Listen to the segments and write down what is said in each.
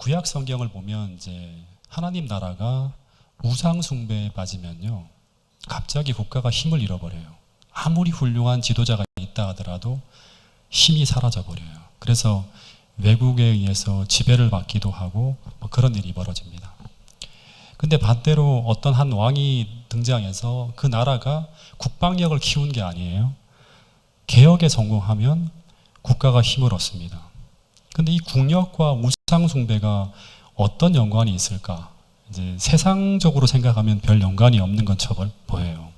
구약 성경을 보면 이제 하나님 나라가 우상 숭배에 빠지면요, 갑자기 국가가 힘을 잃어버려요. 아무리 훌륭한 지도자가 있다 하더라도 힘이 사라져 버려요. 그래서 외국에 의해서 지배를 받기도 하고 뭐 그런 일이 벌어집니다. 근데 반대로 어떤 한 왕이 등장해서 그 나라가 국방력을 키운 게 아니에요. 개혁에 성공하면 국가가 힘을 얻습니다. 근데 이 국력과 우상 숭배가 어떤 연관이 있을까? 이제 세상적으로 생각하면 별 연관이 없는 것처럼 보여요.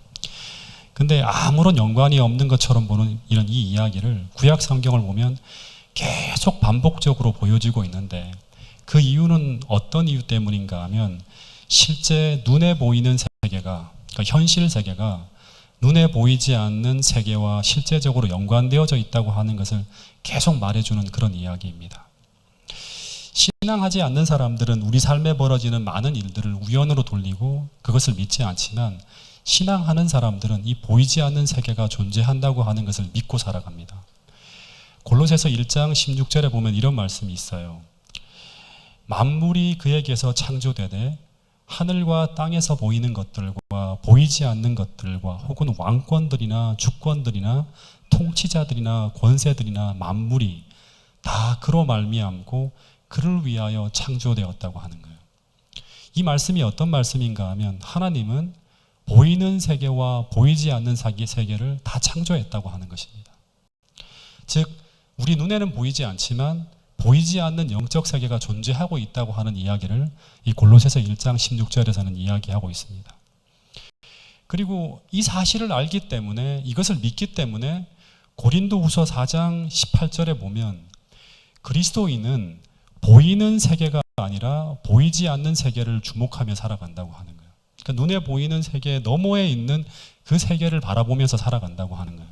근데 아무런 연관이 없는 것처럼 보는 이런 이 이야기를 구약 성경을 보면 계속 반복적으로 보여지고 있는데, 그 이유는 어떤 이유 때문인가 하면 실제 눈에 보이는 세계가, 그러니까 현실 세계가 눈에 보이지 않는 세계와 실제적으로 연관되어져 있다고 하는 것을 계속 말해주는 그런 이야기입니다. 신앙하지 않는 사람들은 우리 삶에 벌어지는 많은 일들을 우연으로 돌리고 그것을 믿지 않지만, 신앙하는 사람들은 이 보이지 않는 세계가 존재한다고 하는 것을 믿고 살아갑니다. 골로새서 1장 16절에 보면 이런 말씀이 있어요. 만물이 그에게서 창조되되 하늘과 땅에서 보이는 것들과 보이지 않는 것들과 혹은 왕권들이나 주권들이나 통치자들이나 권세들이나 만물이 다 그로 말미암고 그를 위하여 창조되었다고 하는 거예요. 이 말씀이 어떤 말씀인가 하면 하나님은 보이는 세계와 보이지 않는 세계를 다 창조했다고 하는 것입니다. 즉 우리 눈에는 보이지 않지만 보이지 않는 영적 세계가 존재하고 있다고 하는 이야기를 이 골로새서 1장 16절에서는 이야기하고 있습니다. 그리고 이 사실을 알기 때문에, 이것을 믿기 때문에 고린도후서 4장 18절에 보면 그리스도인은 보이는 세계가 아니라 보이지 않는 세계를 주목하며 살아간다고 하는 거예요. 그러니까 눈에 보이는 세계 너머에 있는 그 세계를 바라보면서 살아간다고 하는 거예요.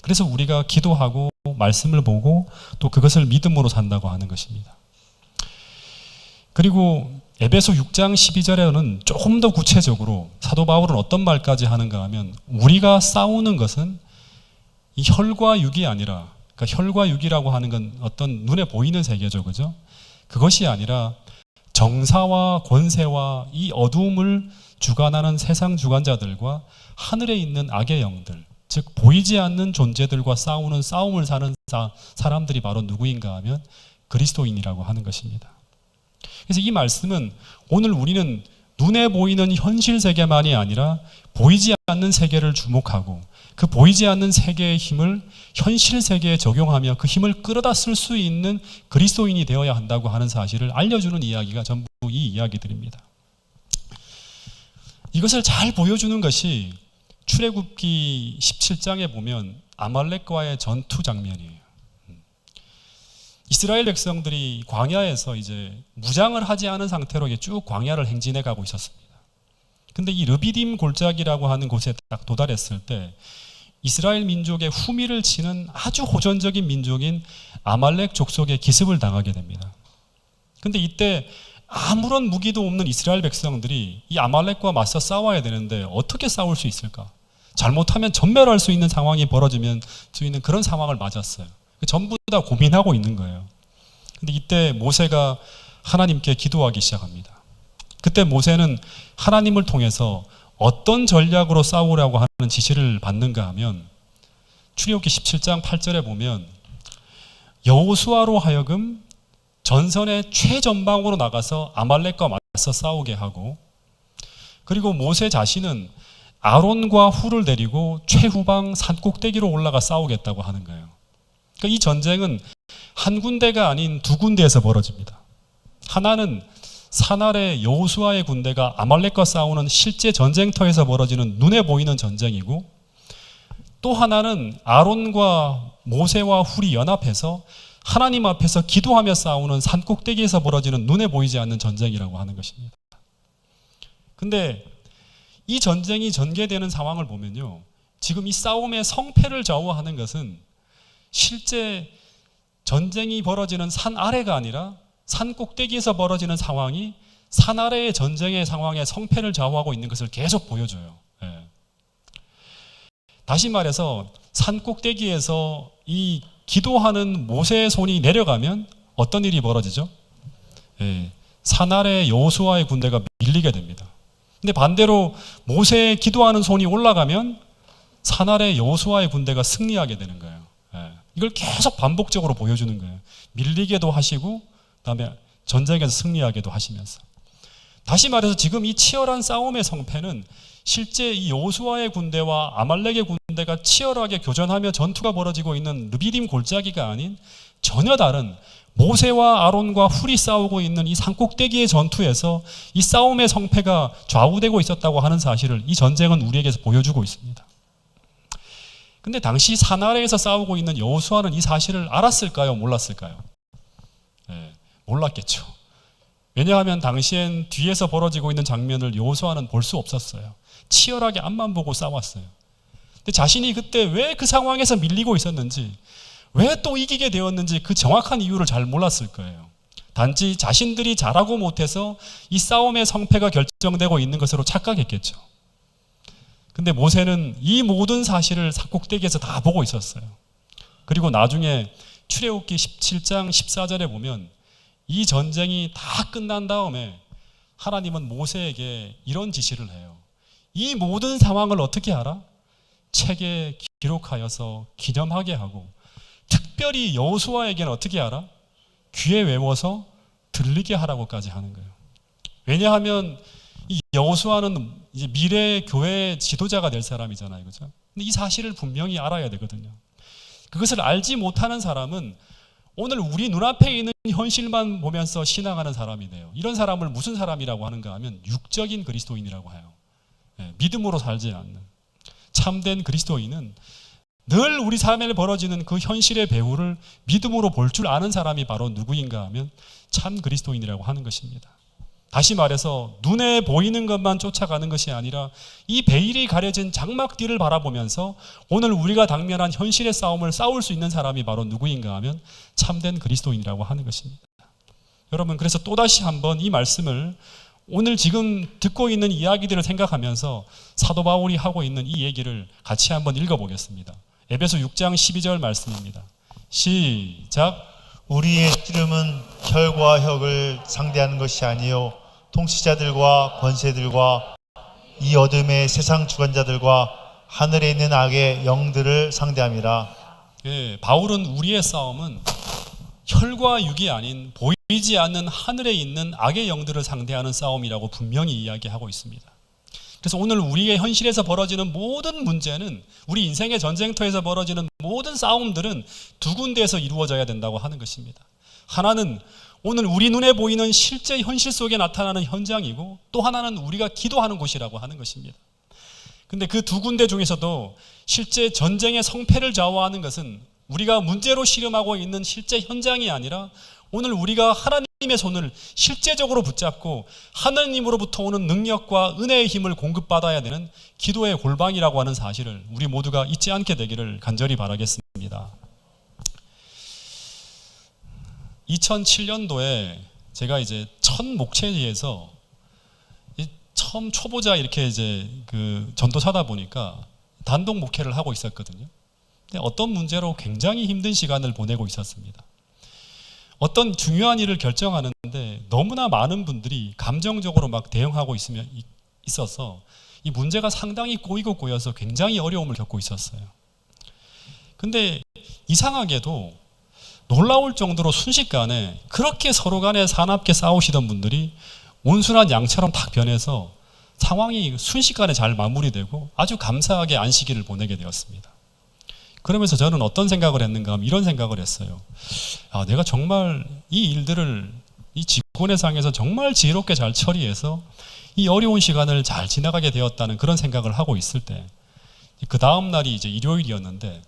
그래서 우리가 기도하고 말씀을 보고 또 그것을 믿음으로 산다고 하는 것입니다. 그리고 에베소 6장 12절에는 조금 더 구체적으로 사도 바울은 어떤 말까지 하는가 하면, 우리가 싸우는 것은 이 혈과 육이 아니라, 그러니까 혈과 육이라고 하는 건 어떤 눈에 보이는 세계죠, 그죠? 그것이 아니라 정사와 권세와 이 어두움을 주관하는 세상 주관자들과 하늘에 있는 악의 영들, 즉 보이지 않는 존재들과 싸우는 싸움을 사는 사람들이 바로 누구인가 하면 그리스도인이라고 하는 것입니다. 그래서 이 말씀은 오늘 우리는 눈에 보이는 현실 세계만이 아니라 보이지 않는 세계를 주목하고 그 보이지 않는 세계의 힘을 현실 세계에 적용하며 그 힘을 끌어다 쓸 수 있는 그리스도인이 되어야 한다고 하는 사실을 알려주는 이야기가 전부 이 이야기들입니다. 이것을 잘 보여주는 것이 출애굽기 17장에 보면 아말렉과의 전투 장면이에요. 이스라엘 백성들이 광야에서 이제 무장을 하지 않은 상태로 쭉 광야를 행진해 가고 있었습니다. 근데 이 르비딤 골짜기라고 하는 곳에 딱 도달했을 때 이스라엘 민족의 후미를 치는 아주 호전적인 민족인 아말렉 족속의 기습을 당하게 됩니다. 근데 이때 아무런 무기도 없는 이스라엘 백성들이 이 아말렉과 맞서 싸워야 되는데 어떻게 싸울 수 있을까? 잘못하면 전멸할 수 있는 상황이 벌어지면 수 있는 그런 상황을 맞았어요. 전부 다 고민하고 있는 거예요. 근데 이때 모세가 하나님께 기도하기 시작합니다. 그때 모세는 하나님을 통해서 어떤 전략으로 싸우라고 하는 지시를 받는가 하면 출애굽기 17장 8절에 보면 여호수아로 하여금 전선의 최전방으로 나가서 아말렉과 맞서 싸우게 하고, 그리고 모세 자신은 아론과 훌을 데리고 최후방 산꼭대기로 올라가 싸우겠다고 하는 거예요. 그러니까 이 전쟁은 한 군데가 아닌 두 군데에서 벌어집니다. 하나는 산 아래 여호수아의 군대가 아말렉과 싸우는 실제 전쟁터에서 벌어지는 눈에 보이는 전쟁이고, 또 하나는 아론과 모세와 훌이 연합해서 하나님 앞에서 기도하며 싸우는 산꼭대기에서 벌어지는 눈에 보이지 않는 전쟁이라고 하는 것입니다. 근데 이 전쟁이 전개되는 상황을 보면요, 지금 이 싸움의 성패를 좌우하는 것은 실제 전쟁이 벌어지는 산 아래가 아니라 산 꼭대기에서 벌어지는 상황이 산 아래의 전쟁의 상황의 성패를 좌우하고 있는 것을 계속 보여줘요. 다시 말해서 산 꼭대기에서 이 기도하는 모세의 손이 내려가면 어떤 일이 벌어지죠? 산 아래 여호수아의 군대가 밀리게 됩니다. 근데 반대로 모세의 기도하는 손이 올라가면 산 아래 여호수아의 군대가 승리하게 되는 거예요. 이걸 계속 반복적으로 보여주는 거예요. 밀리게도 하시고 그다음에 전쟁에서 승리하게도 하시면서. 다시 말해서 지금 이 치열한 싸움의 성패는 실제 이 여호수아의 군대와 아말렉의 군대가 치열하게 교전하며 전투가 벌어지고 있는 르비딤 골짜기가 아닌 전혀 다른 모세와 아론과 훌이 싸우고 있는 이 산꼭대기의 전투에서 이 싸움의 성패가 좌우되고 있었다고 하는 사실을 이 전쟁은 우리에게서 보여주고 있습니다. 근데 당시 산 아래에서 싸우고 있는 여호수아는 이 사실을 알았을까요? 몰랐을까요? 몰랐겠죠. 왜냐하면 당시엔 뒤에서 벌어지고 있는 장면을 여호수아는 볼 수 없었어요. 치열하게 앞만 보고 싸웠어요. 근데 자신이 그때 왜 그 상황에서 밀리고 있었는지, 왜 또 이기게 되었는지 그 정확한 이유를 잘 몰랐을 거예요. 단지 자신들이 잘하고 못해서 이 싸움의 성패가 결정되고 있는 것으로 착각했겠죠. 근데 모세는 이 모든 사실을 산꼭대기에서 다 보고 있었어요. 그리고 나중에 출애굽기 17장 14절에 보면 이 전쟁이 다 끝난 다음에 하나님은 모세에게 이런 지시를 해요. 이 모든 상황을 어떻게 알아? 책에 기록하여서 기념하게 하고, 특별히 여호수아에게는 어떻게 알아? 귀에 외워서 들리게 하라고까지 하는 거예요. 왜냐하면 이 여호수아는 이제 미래 교회의 지도자가 될 사람이잖아요, 그죠? 근데 이 사실을 분명히 알아야 되거든요. 그것을 알지 못하는 사람은 오늘 우리 눈앞에 있는 현실만 보면서 신앙하는 사람이 돼요. 이런 사람을 무슨 사람이라고 하는가 하면 육적인 그리스도인이라고 해요. 믿음으로 살지 않는. 참된 그리스도인은 늘 우리 삶에 벌어지는 그 현실의 배후를 믿음으로 볼 줄 아는 사람이 바로 누구인가 하면 참 그리스도인이라고 하는 것입니다. 다시 말해서 눈에 보이는 것만 쫓아가는 것이 아니라 이 베일이 가려진 장막 뒤를 바라보면서 오늘 우리가 당면한 현실의 싸움을 싸울 수 있는 사람이 바로 누구인가 하면 참된 그리스도인이라고 하는 것입니다. 여러분, 그래서 또다시 한번 이 말씀을 오늘 지금 듣고 있는 이야기들을 생각하면서 사도 바울이 하고 있는 이 얘기를 같이 한번 읽어보겠습니다. 에베소 6장 12절 말씀입니다. 시작. 우리의 씨름은 혈과 혈을 상대하는 것이 아니요 통치자들과 권세들과 이 어둠의 세상 주관자들과 하늘에 있는 악의 영들을 상대함이라. 바울은 우리의 싸움은 혈과 육이 아닌 보이지 않는 하늘에 있는 악의 영들을 상대하는 싸움이라고 분명히 이야기하고 있습니다. 그래서 오늘 우리의 현실에서 벌어지는 모든 문제는, 우리 인생의 전쟁터에서 벌어지는 모든 싸움들은 두 군데에서 이루어져야 된다고 하는 것입니다. 하나는 오늘 우리 눈에 보이는 실제 현실 속에 나타나는 현장이고, 또 하나는 우리가 기도하는 곳이라고 하는 것입니다. 근데 그 두 군데 중에서도 실제 전쟁의 성패를 좌우하는 것은 우리가 문제로 씨름하고 있는 실제 현장이 아니라 오늘 우리가 하나님의 손을 실제적으로 붙잡고 하나님으로부터 오는 능력과 은혜의 힘을 공급받아야 되는 기도의 골방이라고 하는 사실을 우리 모두가 잊지 않게 되기를 간절히 바라겠습니다. 2007년도에 제가 이제 첫 목회지에서 처음 초보자 이렇게 이제 그 전도사다 보니까 단독 목회를 하고 있었거든요. 근데 어떤 문제로 굉장히 힘든 시간을 보내고 있었습니다. 어떤 중요한 일을 결정하는데 너무나 많은 분들이 감정적으로 막 대응하고 있어서 이 문제가 상당히 꼬이고 꼬여서 굉장히 어려움을 겪고 있었어요. 근데 이상하게도 놀라울 정도로 순식간에 그렇게 서로 간에 사납게 싸우시던 분들이 온순한 양처럼 탁 변해서 상황이 순식간에 잘 마무리되고 아주 감사하게 안식일을 보내게 되었습니다. 그러면서 저는 어떤 생각을 했는가 하면 이런 생각을 했어요. 내가 정말 이 일들을 이 직권의 상에서 정말 지혜롭게 잘 처리해서 이 어려운 시간을 잘 지나가게 되었다는 그런 생각을 하고 있을 때, 그 다음 날이 이제 일요일이었는데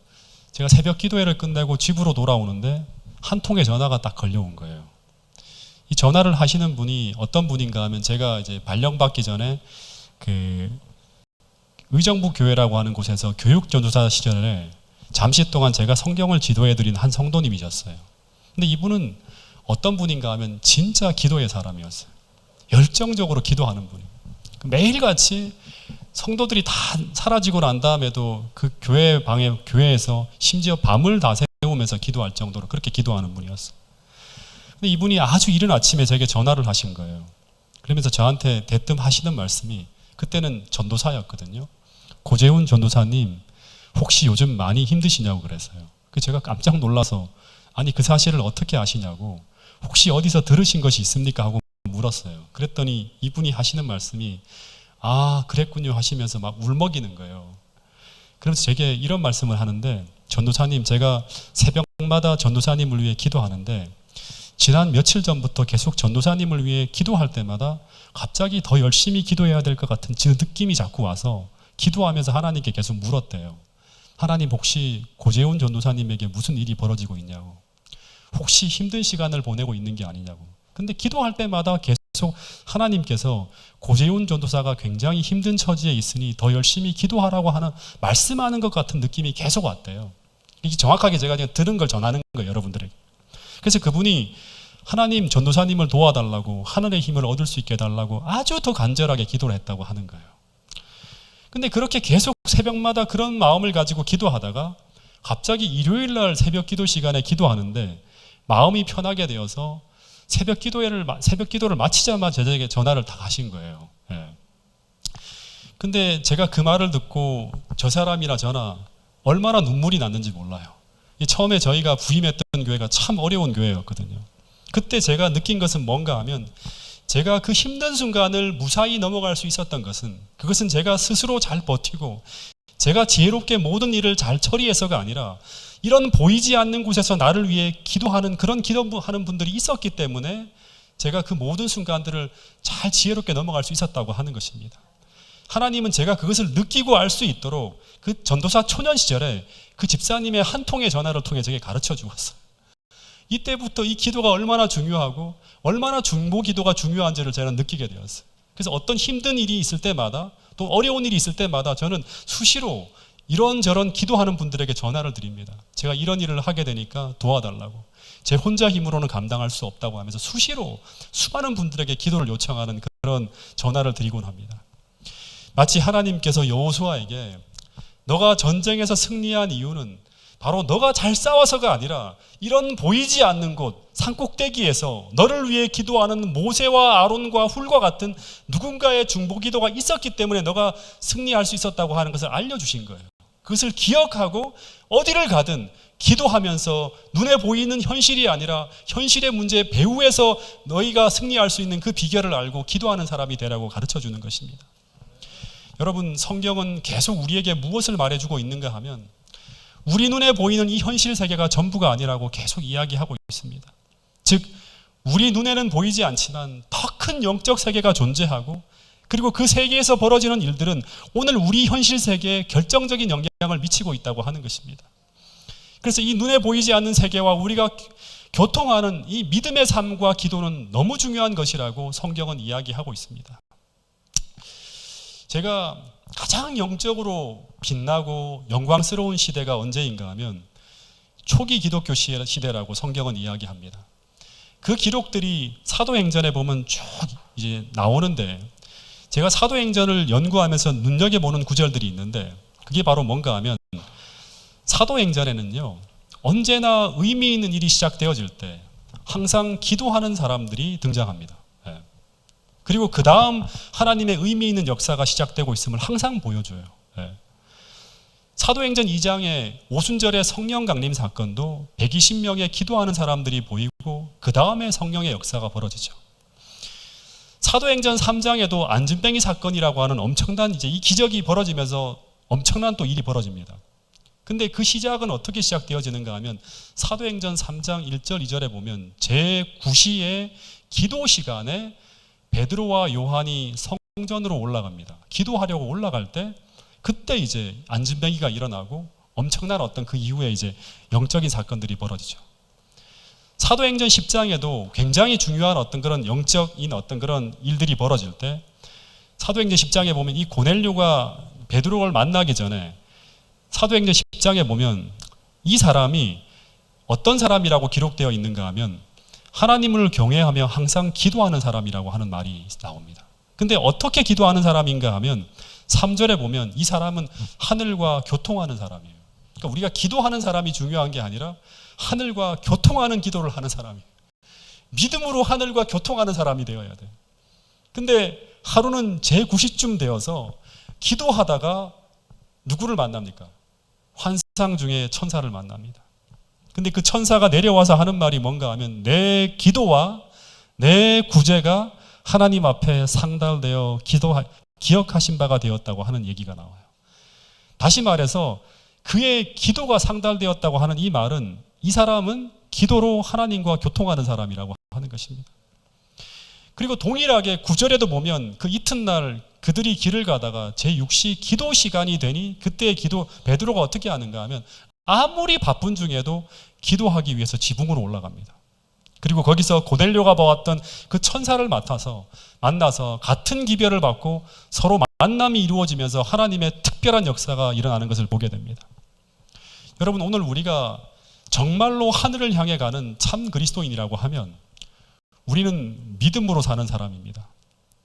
제가 새벽 기도회를 끝내고 집으로 돌아오는데 한 통의 전화가 딱 걸려온 거예요. 이 전화를 하시는 분이 어떤 분인가 하면 제가 이제 발령받기 전에 그 의정부 교회라고 하는 곳에서 교육 전도사 시절에 잠시 동안 제가 성경을 지도해드린 한 성도님이셨어요. 근데 이분은 어떤 분인가 하면 진짜 기도의 사람이었어요. 열정적으로 기도하는 분이에요. 매일같이 성도들이 다 사라지고 난 다음에도 그 교회 교회에서 심지어 밤을 다 새우면서 기도할 정도로 그렇게 기도하는 분이었어요. 근데 이분이 아주 이른 아침에 제게 전화를 하신 거예요. 그러면서 저한테 대뜸 하시는 말씀이, 그때는 전도사였거든요. 고재훈 전도사님, 혹시 요즘 많이 힘드시냐고 그랬어요. 그 제가 깜짝 놀라서, 아니 그 사실을 어떻게 아시냐고, 혹시 어디서 들으신 것이 있습니까? 하고 물었어요. 그랬더니 이분이 하시는 말씀이, 아 그랬군요 하시면서 막 울먹이는 거예요. 그러면서 제게 이런 말씀을 하는데, 전도사님, 제가 새벽마다 전도사님을 위해 기도하는데 지난 며칠 전부터 계속 전도사님을 위해 기도할 때마다 갑자기 더 열심히 기도해야 될 것 같은 느낌이 자꾸 와서 기도하면서 하나님께 계속 물었대요. 하나님, 혹시 고재훈 전도사님에게 무슨 일이 벌어지고 있냐고, 혹시 힘든 시간을 보내고 있는 게 아니냐고. 근데 기도할 때마다 계속 하나님께서 고재훈 전도사가 굉장히 힘든 처지에 있으니 더 열심히 기도하라고 하는, 말씀하는 것 같은 느낌이 계속 왔대요. 이게 정확하게 제가 그냥 들은 걸 전하는 거예요, 여러분들에게. 그래서 그분이 하나님, 전도사님을 도와달라고, 하늘의 힘을 얻을 수 있게 해달라고 아주 더 간절하게 기도를 했다고 하는 거예요. 근데 그렇게 계속 새벽마다 그런 마음을 가지고 기도하다가 갑자기 일요일 날 새벽 기도 시간에 기도하는데 마음이 편하게 되어서 새벽 기도를 마치자마자 저에게 전화를 다 하신 거예요. 예. 근데 제가 그 말을 듣고 저 사람이나 저나 얼마나 눈물이 났는지 몰라요. 처음에 저희가 부임했던 교회가 참 어려운 교회였거든요. 그때 제가 느낀 것은 뭔가 하면, 제가 그 힘든 순간을 무사히 넘어갈 수 있었던 것은, 그것은 제가 스스로 잘 버티고 제가 지혜롭게 모든 일을 잘 처리해서가 아니라 이런 보이지 않는 곳에서 나를 위해 기도하는, 그런 기도하는 분들이 있었기 때문에 제가 그 모든 순간들을 잘 지혜롭게 넘어갈 수 있었다고 하는 것입니다. 하나님은 제가 그것을 느끼고 알 수 있도록 그 전도사 초년 시절에 그 집사님의 한 통의 전화를 통해 제게 가르쳐 주었어요. 이때부터 이 기도가 얼마나 중요하고 얼마나 중보 기도가 중요한지를 저는 느끼게 되었어요. 그래서 어떤 힘든 일이 있을 때마다, 또 어려운 일이 있을 때마다 저는 수시로 이런저런 기도하는 분들에게 전화를 드립니다. 제가 이런 일을 하게 되니까 도와달라고, 제 혼자 힘으로는 감당할 수 없다고 하면서 수시로 수많은 분들에게 기도를 요청하는 그런 전화를 드리곤 합니다. 마치 하나님께서 여호수아에게 너가 전쟁에서 승리한 이유는 바로 너가 잘 싸워서가 아니라 이런 보이지 않는 곳, 산꼭대기에서 너를 위해 기도하는 모세와 아론과 훌과 같은 누군가의 중보 기도가 있었기 때문에 너가 승리할 수 있었다고 하는 것을 알려주신 거예요. 그것을 기억하고 어디를 가든 기도하면서 눈에 보이는 현실이 아니라 현실의 문제 배후에서 너희가 승리할 수 있는 그 비결을 알고 기도하는 사람이 되라고 가르쳐주는 것입니다. 여러분, 성경은 계속 우리에게 무엇을 말해주고 있는가 하면, 우리 눈에 보이는 이 현실 세계가 전부가 아니라고 계속 이야기하고 있습니다. 즉, 우리 눈에는 보이지 않지만 더 큰 영적 세계가 존재하고, 그리고 그 세계에서 벌어지는 일들은 오늘 우리 현실 세계에 결정적인 영향을 미치고 있다고 하는 것입니다. 그래서 이 눈에 보이지 않는 세계와 우리가 교통하는 이 믿음의 삶과 기도는 너무 중요한 것이라고 성경은 이야기하고 있습니다. 제가 가장 영적으로 빛나고 영광스러운 시대가 언제인가 하면 초기 기독교 시대라고 성경은 이야기합니다. 그 기록들이 사도행전에 보면 쭉 이제 나오는데, 제가 사도행전을 연구하면서 눈여겨보는 구절들이 있는데, 그게 바로 뭔가 하면, 사도행전에는요, 언제나 의미 있는 일이 시작되어질 때 항상 기도하는 사람들이 등장합니다. 그리고 그 다음 하나님의 의미 있는 역사가 시작되고 있음을 항상 보여줘요. 사도행전 2장의 오순절의 성령 강림 사건도 120명의 기도하는 사람들이 보이고 그 다음에 성령의 역사가 벌어지죠. 사도행전 3장에도 안진뱅이 사건이라고 하는 엄청난 이 기적이 벌어지면서 엄청난 또 일이 벌어집니다. 근데 그 시작은 어떻게 시작되어지는가 하면, 사도행전 3장 1절 2절에 보면 제9시의 기도 시간에 베드로와 요한이 성전으로 올라갑니다. 기도하려고 올라갈 때 그때 이제 안진뱅이가 일어나고 엄청난 어떤 그 이후에 이제 영적인 사건들이 벌어지죠. 사도행전 10장에도 굉장히 중요한 어떤 그런 영적인 어떤 그런 일들이 벌어질 때, 사도행전 10장에 보면 이 고넬료가 베드로를 만나기 전에 사도행전 10장에 보면 이 사람이 어떤 사람이라고 기록되어 있는가 하면, 하나님을 경외하며 항상 기도하는 사람이라고 하는 말이 나옵니다. 근데 어떻게 기도하는 사람인가 하면 3절에 보면 이 사람은 하늘과 교통하는 사람이에요. 그러니까 우리가 기도하는 사람이 중요한 게 아니라 하늘과 교통하는 기도를 하는 사람이에요. 믿음으로 하늘과 교통하는 사람이 되어야 돼. 근데 하루는 제9시쯤 되어서 기도하다가 누구를 만납니까? 환상 중에 천사를 만납니다. 근데 그 천사가 내려와서 하는 말이 뭔가 하면 내 기도와 내 구제가 하나님 앞에 상달되어 기억하신 바가 되었다고 하는 얘기가 나와요. 다시 말해서 그의 기도가 상달되었다고 하는 이 말은 이 사람은 기도로 하나님과 교통하는 사람이라고 하는 것입니다. 그리고 동일하게 9절에도 보면 그 이튿날 그들이 길을 가다가 제6시 기도 시간이 되니 그때의 기도 베드로가 어떻게 하는가 하면 아무리 바쁜 중에도 기도하기 위해서 지붕으로 올라갑니다. 그리고 거기서 고넬료가 보았던 그 천사를 만나서 같은 기별을 받고 서로 만남이 이루어지면서 하나님의 특별한 역사가 일어나는 것을 보게 됩니다. 여러분, 오늘 우리가 정말로 하늘을 향해 가는 참 그리스도인이라고 하면 우리는 믿음으로 사는 사람입니다.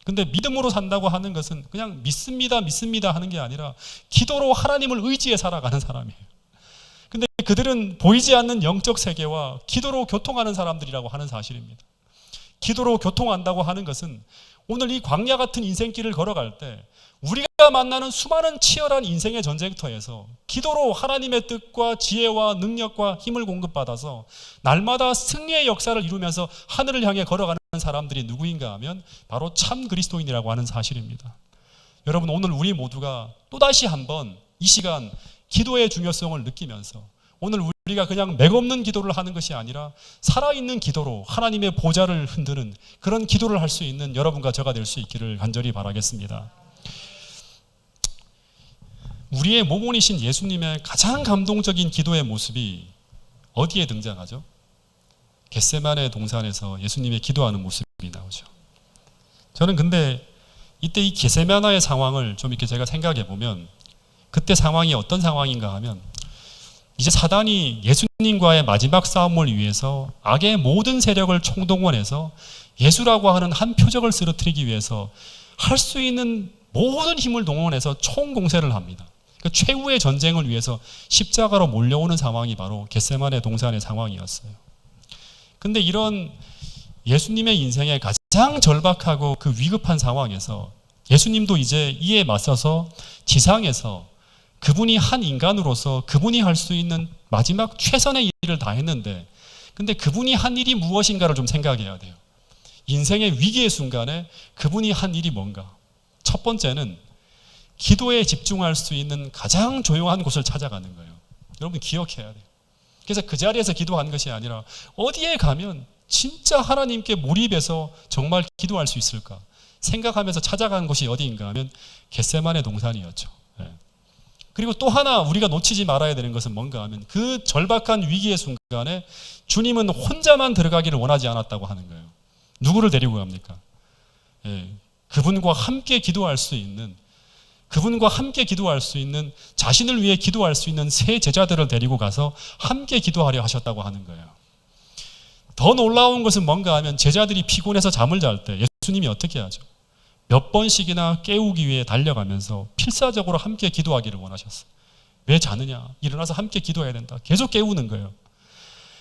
근데 믿음으로 산다고 하는 것은 그냥 믿습니다 하는 게 아니라 기도로 하나님을 의지해 살아가는 사람이에요. 근데 그들은 보이지 않는 영적 세계와 기도로 교통하는 사람들이라고 하는 사실입니다. 기도로 교통한다고 하는 것은 오늘 이 광야 같은 인생길을 걸어갈 때 우리가 만나는 수많은 치열한 인생의 전쟁터에서 기도로 하나님의 뜻과 지혜와 능력과 힘을 공급받아서 날마다 승리의 역사를 이루면서 하늘을 향해 걸어가는 사람들이 누구인가 하면 바로 참 그리스도인이라고 하는 사실입니다. 여러분, 오늘 우리 모두가 또다시 한번 이 시간 기도의 중요성을 느끼면서 오늘 우리가 그냥 맥없는 기도를 하는 것이 아니라 살아있는 기도로 하나님의 보좌를 흔드는 그런 기도를 할 수 있는 여러분과 저가 될 수 있기를 간절히 바라겠습니다. 우리의 모본이신 예수님의 가장 감동적인 기도의 모습이 어디에 등장하죠? 겟세마네 동산에서 예수님의 기도하는 모습이 나오죠. 저는 근데 이때 이 겟세마네의 상황을 좀 이렇게 제가 생각해 보면 그때 상황이 어떤 상황인가 하면 이제 사단이 예수님과의 마지막 싸움을 위해서 악의 모든 세력을 총동원해서 예수라고 하는 한 표적을 쓰러뜨리기 위해서 할 수 있는 모든 힘을 동원해서 총공세를 합니다. 그 최후의 전쟁을 위해서 십자가로 몰려오는 상황이 바로 겟세마네 동산의 상황이었어요. 근데 이런 예수님의 인생의 가장 절박하고 그 위급한 상황에서 예수님도 이제 이에 맞서서 지상에서 그분이 한 인간으로서 그분이 할 수 있는 마지막 최선의 일을 다 했는데 근데 그분이 한 일이 무엇인가를 좀 생각해야 돼요. 인생의 위기의 순간에 그분이 한 일이 뭔가. 첫 번째는 기도에 집중할 수 있는 가장 조용한 곳을 찾아가는 거예요. 여러분 기억해야 돼요. 그래서 그 자리에서 기도하는 것이 아니라 어디에 가면 진짜 하나님께 몰입해서 정말 기도할 수 있을까 생각하면서 찾아간 곳이 어디인가 하면 겟세마네 동산이었죠. 그리고 또 하나 우리가 놓치지 말아야 되는 것은 뭔가 하면 그 절박한 위기의 순간에 주님은 혼자만 들어가기를 원하지 않았다고 하는 거예요. 누구를 데리고 갑니까? 그분과 함께 기도할 수 있는 자신을 위해 기도할 수 있는 세 제자들을 데리고 가서 함께 기도하려 하셨다고 하는 거예요. 더 놀라운 것은 뭔가 하면 제자들이 피곤해서 잠을 잘 때 예수님이 어떻게 하죠? 몇 번씩이나 깨우기 위해 달려가면서 필사적으로 함께 기도하기를 원하셨어요. 왜 자느냐? 일어나서 함께 기도해야 된다. 계속 깨우는 거예요.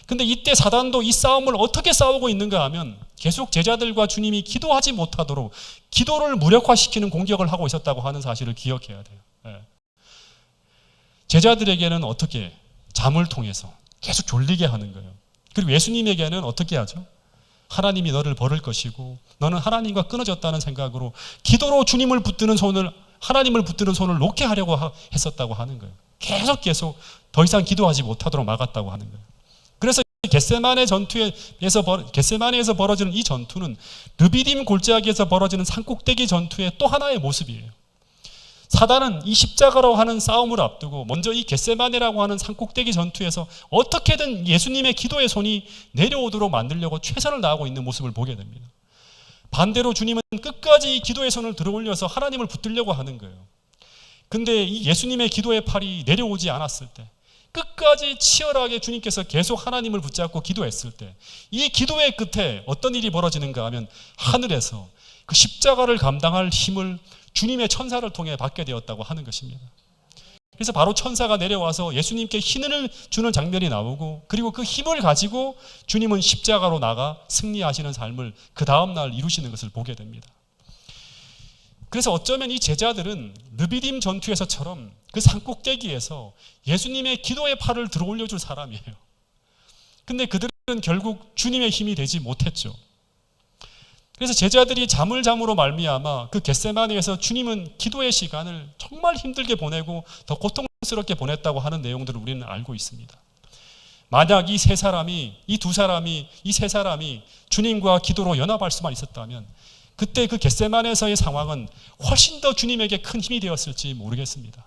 근데 이때 사단도 이 싸움을 어떻게 싸우고 있는가 하면 계속 제자들과 주님이 기도하지 못하도록 기도를 무력화시키는 공격을 하고 있었다고 하는 사실을 기억해야 돼요. 제자들에게는 어떻게? 잠을 통해서 계속 졸리게 하는 거예요. 그리고 예수님에게는 어떻게 하죠? 하나님이 너를 버릴 것이고 너는 하나님과 끊어졌다는 생각으로 기도로 주님을 붙드는 손을 하나님을 붙드는 손을 놓게 하려고 했었다고 하는 거예요. 계속 더 이상 기도하지 못하도록 막았다고 하는 거예요. 그래서 겟세마네에서 벌어지는 이 전투는 르비딤 골짜기에서 벌어지는 산꼭대기 전투의 또 하나의 모습이에요. 사단은 이 십자가로 하는 싸움을 앞두고 먼저 이 겟세마네라고 하는 산꼭대기 전투에서 어떻게든 예수님의 기도의 손이 내려오도록 만들려고 최선을 다하고 있는 모습을 보게 됩니다. 반대로 주님은 끝까지 이 기도의 손을 들어올려서 하나님을 붙들려고 하는 거예요. 근데 이 예수님의 기도의 팔이 내려오지 않았을 때 끝까지 치열하게 주님께서 계속 하나님을 붙잡고 기도했을 때 이 기도의 끝에 어떤 일이 벌어지는가 하면 하늘에서 그 십자가를 감당할 힘을 주님의 천사를 통해 받게 되었다고 하는 것입니다. 그래서 바로 천사가 내려와서 예수님께 힘을 주는 장면이 나오고, 그리고 그 힘을 가지고 주님은 십자가로 나가 승리하시는 삶을 그 다음날 이루시는 것을 보게 됩니다. 그래서 어쩌면 이 제자들은 르비딤 전투에서처럼 그 산꼭대기에서 예수님의 기도의 팔을 들어올려줄 사람이에요. 근데 그들은 결국 주님의 힘이 되지 못했죠. 그래서 제자들이 자물자물로 말미암아 그 겟세마네에서 주님은 기도의 시간을 정말 힘들게 보내고 더 고통스럽게 보냈다고 하는 내용들을 우리는 알고 있습니다. 만약 이 세 사람이 주님과 기도로 연합할 수만 있었다면 그때 그 겟세마네에서의 상황은 훨씬 더 주님에게 큰 힘이 되었을지 모르겠습니다.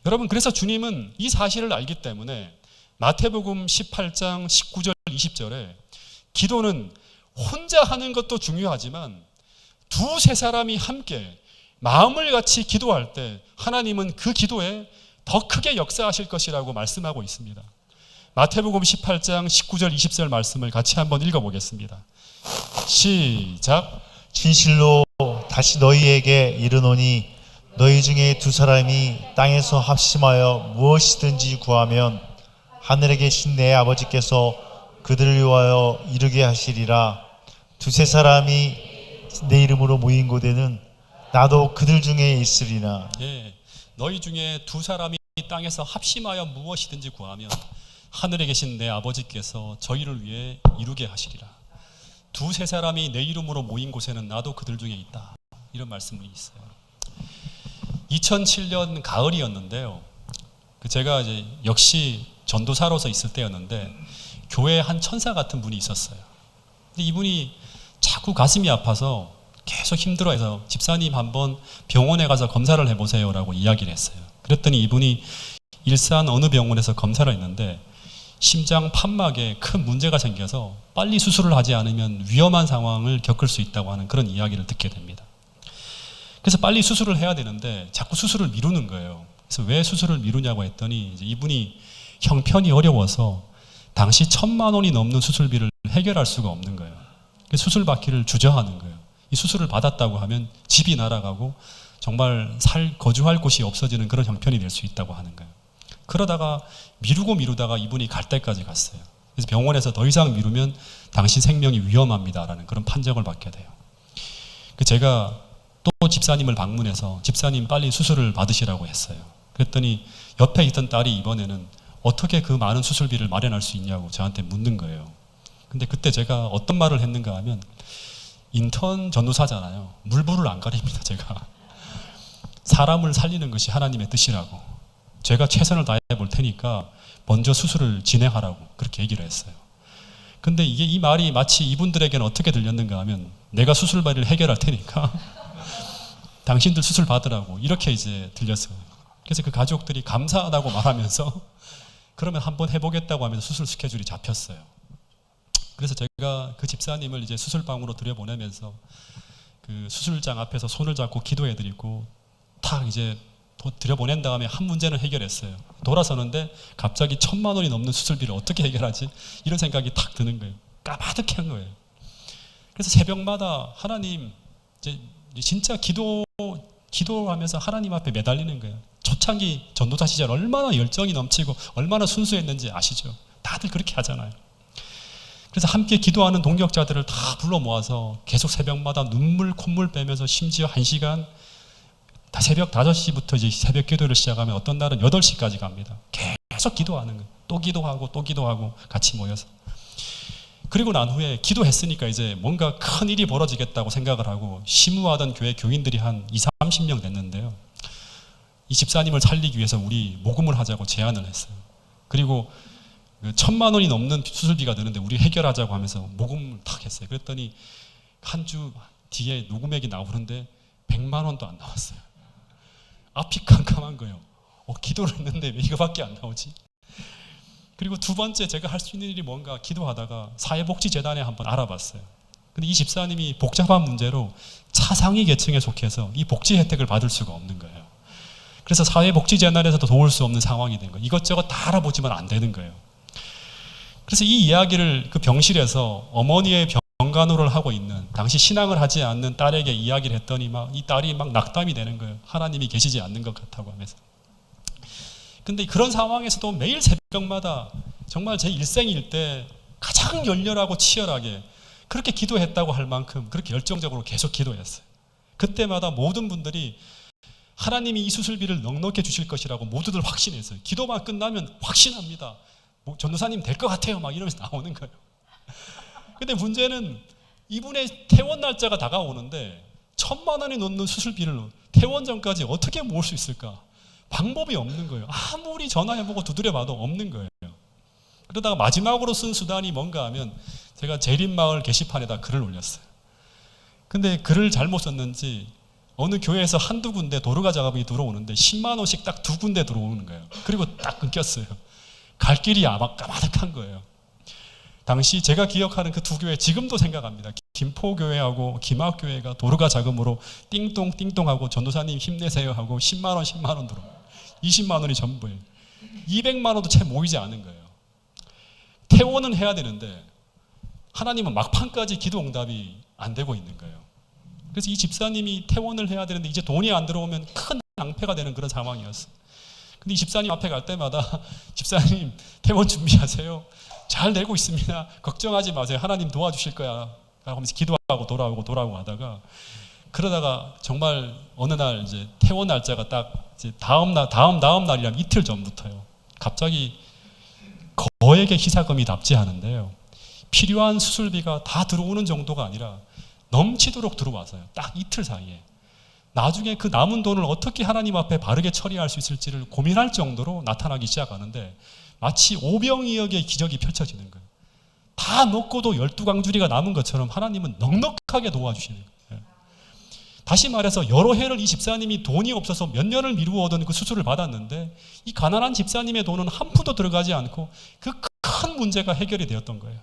여러분, 그래서 주님은 이 사실을 알기 때문에 마태복음 18장 19절 20절에 기도는 혼자 하는 것도 중요하지만 두세 사람이 함께 마음을 같이 기도할 때 하나님은 그 기도에 더 크게 역사하실 것이라고 말씀하고 있습니다. 마태복음 18장 19절 20절 말씀을 같이 한번 읽어보겠습니다. 시작. 진실로 다시 너희에게 이르노니 너희 중에 두 사람이 땅에서 합심하여 무엇이든지 구하면 하늘에 계신 내 아버지께서 그들을 위하여 이루게 하시리라. 두세 사람이 내 이름으로 모인 곳에는 나도 그들 중에 있으리라. 예, 너희 중에 두 사람이 땅에서 합심하여 무엇이든지 구하면 하늘에 계신 내 아버지께서 저희를 위해 이루게 하시리라. 두세 사람이 내 이름으로 모인 곳에는 나도 그들 중에 있다. 이런 말씀이 있어요. 2007년 가을이었는데요. 제가 이제 역시 전도사로서 있을 때였는데 교회에 한 천사 같은 분이 있었어요. 근데 이분이 자꾸 가슴이 아파서 계속 힘들어해서 집사님 한번 병원에 가서 검사를 해보세요라고 이야기를 했어요. 그랬더니 이분이 일산 어느 병원에서 검사를 했는데 심장 판막에 큰 문제가 생겨서 빨리 수술을 하지 않으면 위험한 상황을 겪을 수 있다고 하는 그런 이야기를 듣게 됩니다. 그래서 빨리 수술을 해야 되는데 자꾸 수술을 미루는 거예요. 그래서 왜 수술을 미루냐고 했더니 이제 이분이 형편이 어려워서 당시 1,000만 원이 넘는 수술비를 해결할 수가 없는 거예요. 그래서 수술 받기를 주저하는 거예요. 이 수술을 받았다고 하면 집이 날아가고 정말 거주할 곳이 없어지는 그런 형편이 될 수 있다고 하는 거예요. 그러다가 미루다가 이분이 갈 때까지 갔어요. 그래서 병원에서 더 이상 미루면 당신 생명이 위험합니다라는 그런 판정을 받게 돼요. 제가 또 집사님을 방문해서 집사님 빨리 수술을 받으시라고 했어요. 그랬더니 옆에 있던 딸이 이번에는 어떻게 그 많은 수술비를 마련할 수 있냐고 저한테 묻는 거예요. 근데 그때 제가 어떤 말을 했는가 하면 인턴 전도사잖아요. 물불을 안 가립니다. 제가 사람을 살리는 것이 하나님의 뜻이라고, 제가 최선을 다해 볼 테니까 먼저 수술을 진행하라고 그렇게 얘기를 했어요. 근데 이 말이 마치 이분들에게는 어떻게 들렸는가 하면 내가 수술비를 해결할 테니까 당신들 수술 받으라고 이렇게 이제 들렸어요. 그래서 그 가족들이 감사하다고 말하면서 그러면 한번 해보겠다고 하면서 수술 스케줄이 잡혔어요. 그래서 제가 그 집사님을 이제 수술방으로 들여보내면서 그 수술장 앞에서 손을 잡고 기도해드리고 탁 이제 들여보낸 다음에 한 문제는 해결했어요. 돌아서는데 갑자기 1,000만 원이 넘는 수술비를 어떻게 해결하지? 이런 생각이 탁 드는 거예요. 까마득해 한 거예요. 그래서 새벽마다 하나님, 이제 진짜 기도하면서 하나님 앞에 매달리는 거예요. 초창기 전도자 시절 얼마나 열정이 넘치고 얼마나 순수했는지 아시죠? 다들 그렇게 하잖아요. 그래서 함께 기도하는 동역자들을 다 불러 모아서 계속 새벽마다 눈물 콧물 빼면서 심지어 1시간 새벽 5시부터 이제 새벽 기도를 시작하면 어떤 날은 8시까지 갑니다. 계속 기도하는 거예요. 또 기도하고 같이 모여서. 그리고 난 후에 기도했으니까 이제 뭔가 큰 일이 벌어지겠다고 생각을 하고 심우하던 교회 교인들이 한 20-30명 됐는데요. 이 집사님을 살리기 위해서 우리 모금을 하자고 제안을 했어요. 그리고 1,000만 원이 넘는 수술비가 드는데 우리 해결하자고 하면서 모금을 탁 했어요. 그랬더니 한 주 뒤에 녹음액이 나오는데 100만 원도 안 나왔어요. 앞이 깜깜한 거예요. 기도를 했는데 왜 이거밖에 안 나오지? 그리고 두 번째 제가 할 수 있는 일이 뭔가 기도하다가 사회복지재단에 한번 알아봤어요. 근데 이 집사님이 복잡한 문제로 차상위 계층에 속해서 이 복지 혜택을 받을 수가 없는 거예요. 그래서 사회복지재단에서도 도울 수 없는 상황이 된 거예요. 이것저것 다 알아보지만 안 되는 거예요. 그래서 이 이야기를 그 병실에서 어머니의 병간호를 하고 있는 당시 신앙을 하지 않는 딸에게 이야기를 했더니 이 딸이 막 낙담이 되는 거예요. 하나님이 계시지 않는 것 같다고 하면서. 근데 그런 상황에서도 매일 새벽마다 정말 제 일생일 때 가장 열렬하고 치열하게 그렇게 기도했다고 할 만큼 그렇게 열정적으로 계속 기도했어요. 그때마다 모든 분들이 하나님이 이 수술비를 넉넉히 주실 것이라고 모두들 확신했어요. 기도만 끝나면 확신합니다. 전도사님 될 것 같아요. 막 이러면서 나오는 거예요. 근데 문제는 이분의 퇴원 날짜가 다가오는데 1,000만 원이 넘는 수술비를 퇴원 전까지 어떻게 모을 수 있을까? 방법이 없는 거예요. 아무리 전화해보고 두드려봐도 없는 거예요. 그러다가 마지막으로 쓴 수단이 뭔가 하면 제가 재림마을 게시판에다 글을 올렸어요. 근데 글을 잘못 썼는지 어느 교회에서 한두 군데 도로가 작업이 들어오는데 10만 원씩 딱 2군데 들어오는 거예요. 그리고 딱 끊겼어요. 갈 길이 까마득한 거예요. 당시 제가 기억하는 그 두 교회 지금도 생각합니다. 김포교회하고 김학교회가 도로가 작음으로 띵동 띵동하고 전도사님 힘내세요 하고 10만 원 10만 원 들어 20만 원이 전부예요. 200만 원도 채 모이지 않은 거예요. 퇴원은 해야 되는데 하나님은 막판까지 기도 응답이 안 되고 있는 거예요. 그래서 이 집사님이 퇴원을 해야 되는데 이제 돈이 안 들어오면 큰 낭패가 되는 그런 상황이었어요. 근데 이 집사님 앞에 갈 때마다 집사님 퇴원 준비하세요. 잘 되고 있습니다. 걱정하지 마세요. 하나님 도와주실 거야. 하면서 기도하고 돌아오고 하다가 그러다가 정말 어느 날 이제 퇴원 날짜가 딱 이제 다음 날이라면 이틀 전부터요. 갑자기 거액의 희사금이 납치하는데요. 필요한 수술비가 다 들어오는 정도가 아니라 넘치도록 들어와서요. 딱 이틀 사이에. 나중에 그 남은 돈을 어떻게 하나님 앞에 바르게 처리할 수 있을지를 고민할 정도로 나타나기 시작하는데 마치 오병이어의 기적이 펼쳐지는 거예요. 다 먹고도 12광주리가 남은 것처럼 하나님은 넉넉하게 도와주시는 거예요. 다시 말해서 여러 해를 이 집사님이 돈이 없어서 몇 년을 미루어오던 그 수술을 받았는데 이 가난한 집사님의 돈은 한 푼도 들어가지 않고 그 큰 문제가 해결이 되었던 거예요.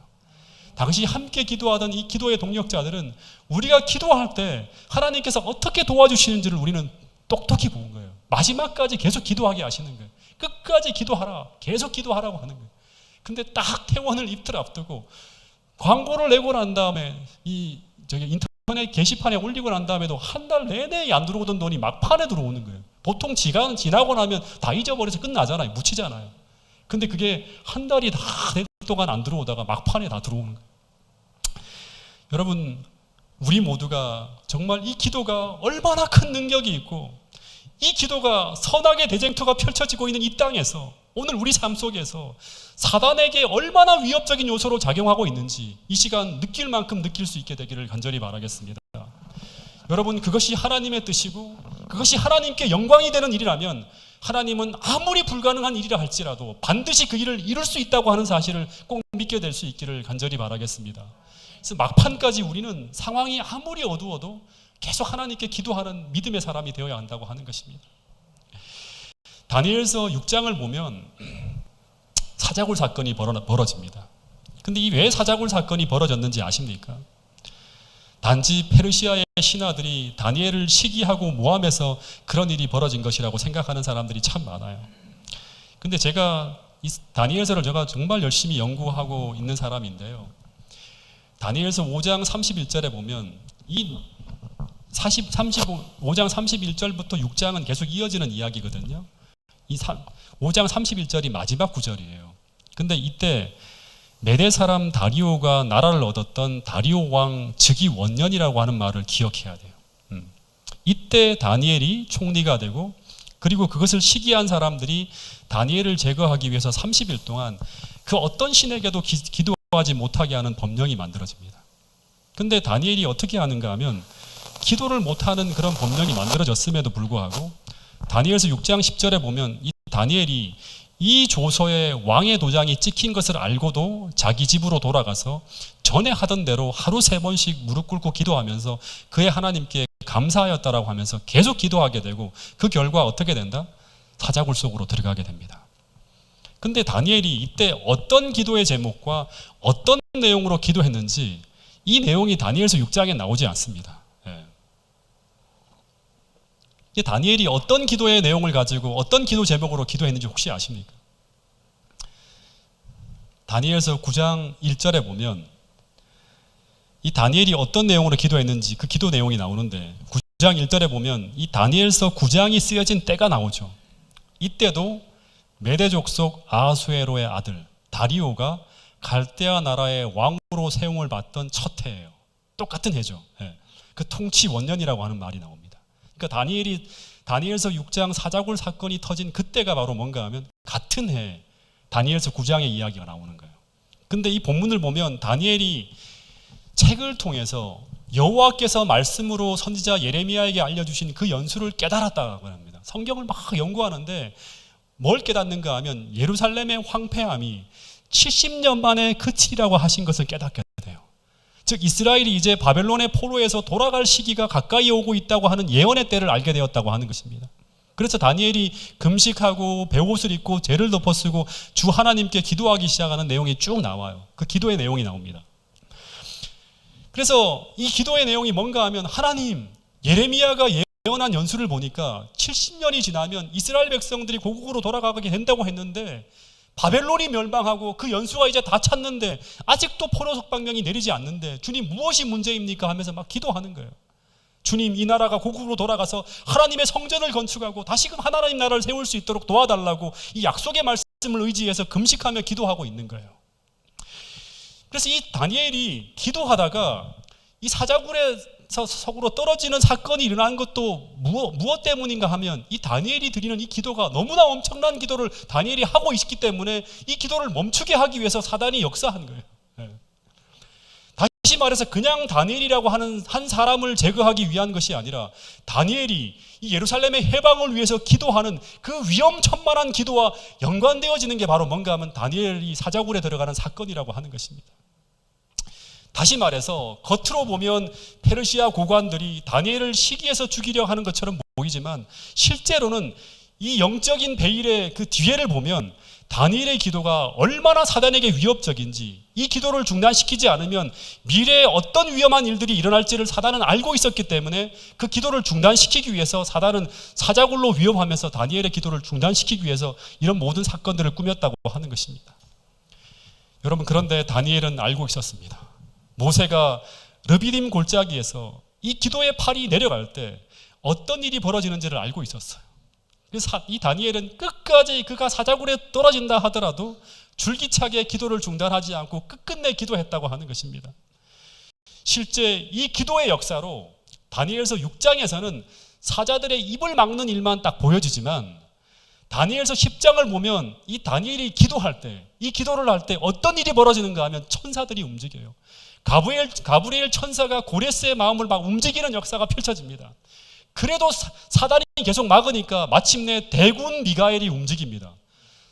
당시 함께 기도하던 이 기도의 동력자들은 우리가 기도할 때 하나님께서 어떻게 도와주시는지를 우리는 똑똑히 본 거예요. 마지막까지 계속 기도하게 하시는 거예요. 끝까지 기도하라, 계속 기도하라고 하는 거예요. 근데 딱 퇴원을 이틀 앞두고 광고를 내고 난 다음에 인터넷 게시판에 올리고 난 다음에도 한 달 내내 안 들어오던 돈이 막판에 들어오는 거예요. 보통 시간 지나고 나면 다 잊어버려서 끝나잖아요. 묻히잖아요. 근데 그게 한 달이 다 될 동안 안 들어오다가 막판에 다 들어오는 거예요. 여러분, 우리 모두가 정말 이 기도가 얼마나 큰 능력이 있고 이 기도가 선악의 대쟁투가 펼쳐지고 있는 이 땅에서 오늘 우리 삶 속에서 사단에게 얼마나 위협적인 요소로 작용하고 있는지 이 시간 느낄 만큼 느낄 수 있게 되기를 간절히 바라겠습니다. 여러분, 그것이 하나님의 뜻이고 그것이 하나님께 영광이 되는 일이라면 하나님은 아무리 불가능한 일이라 할지라도 반드시 그 일을 이룰 수 있다고 하는 사실을 꼭 믿게 될 수 있기를 간절히 바라겠습니다. 그래서 막판까지 우리는 상황이 아무리 어두워도 계속 하나님께 기도하는 믿음의 사람이 되어야 한다고 하는 것입니다. 다니엘서 6장을 보면 사자굴 사건이 벌어집니다. 근데 이 왜 사자굴 사건이 벌어졌는지 아십니까? 단지 페르시아의 신하들이 다니엘을 시기하고 모함해서 그런 일이 벌어진 것이라고 생각하는 사람들이 참 많아요. 근데 제가 이 다니엘서를 제가 정말 열심히 연구하고 있는 사람인데요. 다니엘서 5장 31절에 보면 이 5장 31절부터 6장은 계속 이어지는 이야기거든요. 이 5장 31절이 마지막 구절이에요. 근데 이때 메대 사람 다리오가 나라를 얻었던 다리오 왕 즉위 원년이라고 하는 말을 기억해야 돼요. 이때 다니엘이 총리가 되고 그리고 그것을 시기한 사람들이 다니엘을 제거하기 위해서 30일 동안 그 어떤 신에게도 기도하지 못하게 하는 법령이 만들어집니다. 근데 다니엘이 어떻게 하는가 하면 기도를 못하는 그런 법령이 만들어졌음에도 불구하고 다니엘서 6장 10절에 보면 이 다니엘이 이 조서에 왕의 도장이 찍힌 것을 알고도 자기 집으로 돌아가서 전에 하던 대로 하루 3번씩 무릎 꿇고 기도하면서 그의 하나님께 감사하였다라고 하면서 계속 기도하게 되고 그 결과 어떻게 된다? 사자굴 속으로 들어가게 됩니다. 근데 다니엘이 이때 어떤 기도의 제목과 어떤 내용으로 기도했는지 이 내용이 다니엘서 6장에 나오지 않습니다. 다니엘이 어떤 기도의 내용을 가지고 어떤 기도 제목으로 기도했는지 혹시 아십니까? 다니엘서 9장 1절에 보면 이 다니엘이 어떤 내용으로 기도했는지 그 기도 내용이 나오는데 9장 1절에 보면 이 다니엘서 9장이 쓰여진 때가 나오죠. 이때도 메대 족속 아수에로의 아들 다리오가 갈대아 나라의 왕으로 세움을 받던 첫 해예요. 똑같은 해죠. 예. 그 통치 원년이라고 하는 말이 나옵니다. 그러니까 다니엘서 6장 사자굴 사건이 터진 그때가 바로 뭔가 하면 같은 해 다니엘서 9장의 이야기가 나오는 거예요. 근데 이 본문을 보면 다니엘이 책을 통해서 여호와께서 말씀으로 선지자 예레미야에게 알려주신 그 연수를 깨달았다고 합니다. 성경을 막 연구하는데 뭘 깨닫는가 하면 예루살렘의 황폐함이 70년 만에 그치리라고 하신 것을 깨닫게 돼요. 즉 이스라엘이 이제 바벨론의 포로에서 돌아갈 시기가 가까이 오고 있다고 하는 예언의 때를 알게 되었다고 하는 것입니다. 그래서 다니엘이 금식하고 베옷을 입고 죄를 덮어쓰고 주 하나님께 기도하기 시작하는 내용이 쭉 나와요. 그 기도의 내용이 나옵니다. 그래서 이 기도의 내용이 뭔가 하면 하나님, 예레미야가 예언한 연수를 보니까 70년이 지나면 이스라엘 백성들이 고국으로 돌아가게 된다고 했는데 바벨론이 멸망하고 그 연수가 이제 다 찼는데 아직도 포로 석방령이 내리지 않는데 주님 무엇이 문제입니까 하면서 막 기도하는 거예요. 주님 이 나라가 고국으로 돌아가서 하나님의 성전을 건축하고 다시금 하나님 나라를 세울 수 있도록 도와달라고 이 약속의 말씀을 의지해서 금식하며 기도하고 있는 거예요. 그래서 이 다니엘이 기도하다가 이 사자굴에서 석으로 떨어지는 사건이 일어난 것도 무엇 때문인가 하면 이 다니엘이 드리는 이 기도가 너무나 엄청난 기도를 다니엘이 하고 있기 때문에 이 기도를 멈추게 하기 위해서 사단이 역사한 거예요. 다시 말해서 그냥 다니엘이라고 하는 한 사람을 제거하기 위한 것이 아니라 다니엘이 이 예루살렘의 해방을 위해서 기도하는 그 위험천만한 기도와 연관되어지는 게 바로 뭔가 하면 다니엘이 사자굴에 들어가는 사건이라고 하는 것입니다. 다시 말해서 겉으로 보면 페르시아 고관들이 다니엘을 시기해서 죽이려 하는 것처럼 보이지만 실제로는 이 영적인 베일의 그 뒤에를 보면 다니엘의 기도가 얼마나 사단에게 위협적인지 이 기도를 중단시키지 않으면 미래에 어떤 위험한 일들이 일어날지를 사단은 알고 있었기 때문에 그 기도를 중단시키기 위해서 사단은 사자굴로 위협하면서 다니엘의 기도를 중단시키기 위해서 이런 모든 사건들을 꾸몄다고 하는 것입니다. 여러분 그런데 다니엘은 알고 있었습니다. 모세가 르비딤 골짜기에서 이 기도의 팔이 내려갈 때 어떤 일이 벌어지는지를 알고 있었어요. 그래서 이 다니엘은 끝까지 그가 사자굴에 떨어진다 하더라도 줄기차게 기도를 중단하지 않고 끝끝내 기도했다고 하는 것입니다. 실제 이 기도의 역사로 다니엘서 6장에서는 사자들의 입을 막는 일만 딱 보여지지만 다니엘서 10장을 보면 이 다니엘이 기도할 때, 이 기도를 할 때 어떤 일이 벌어지는가 하면 천사들이 움직여요. 가브리엘 천사가 고레스의 마음을 막 움직이는 역사가 펼쳐집니다. 그래도 사단이 계속 막으니까 마침내 대군 미가엘이 움직입니다.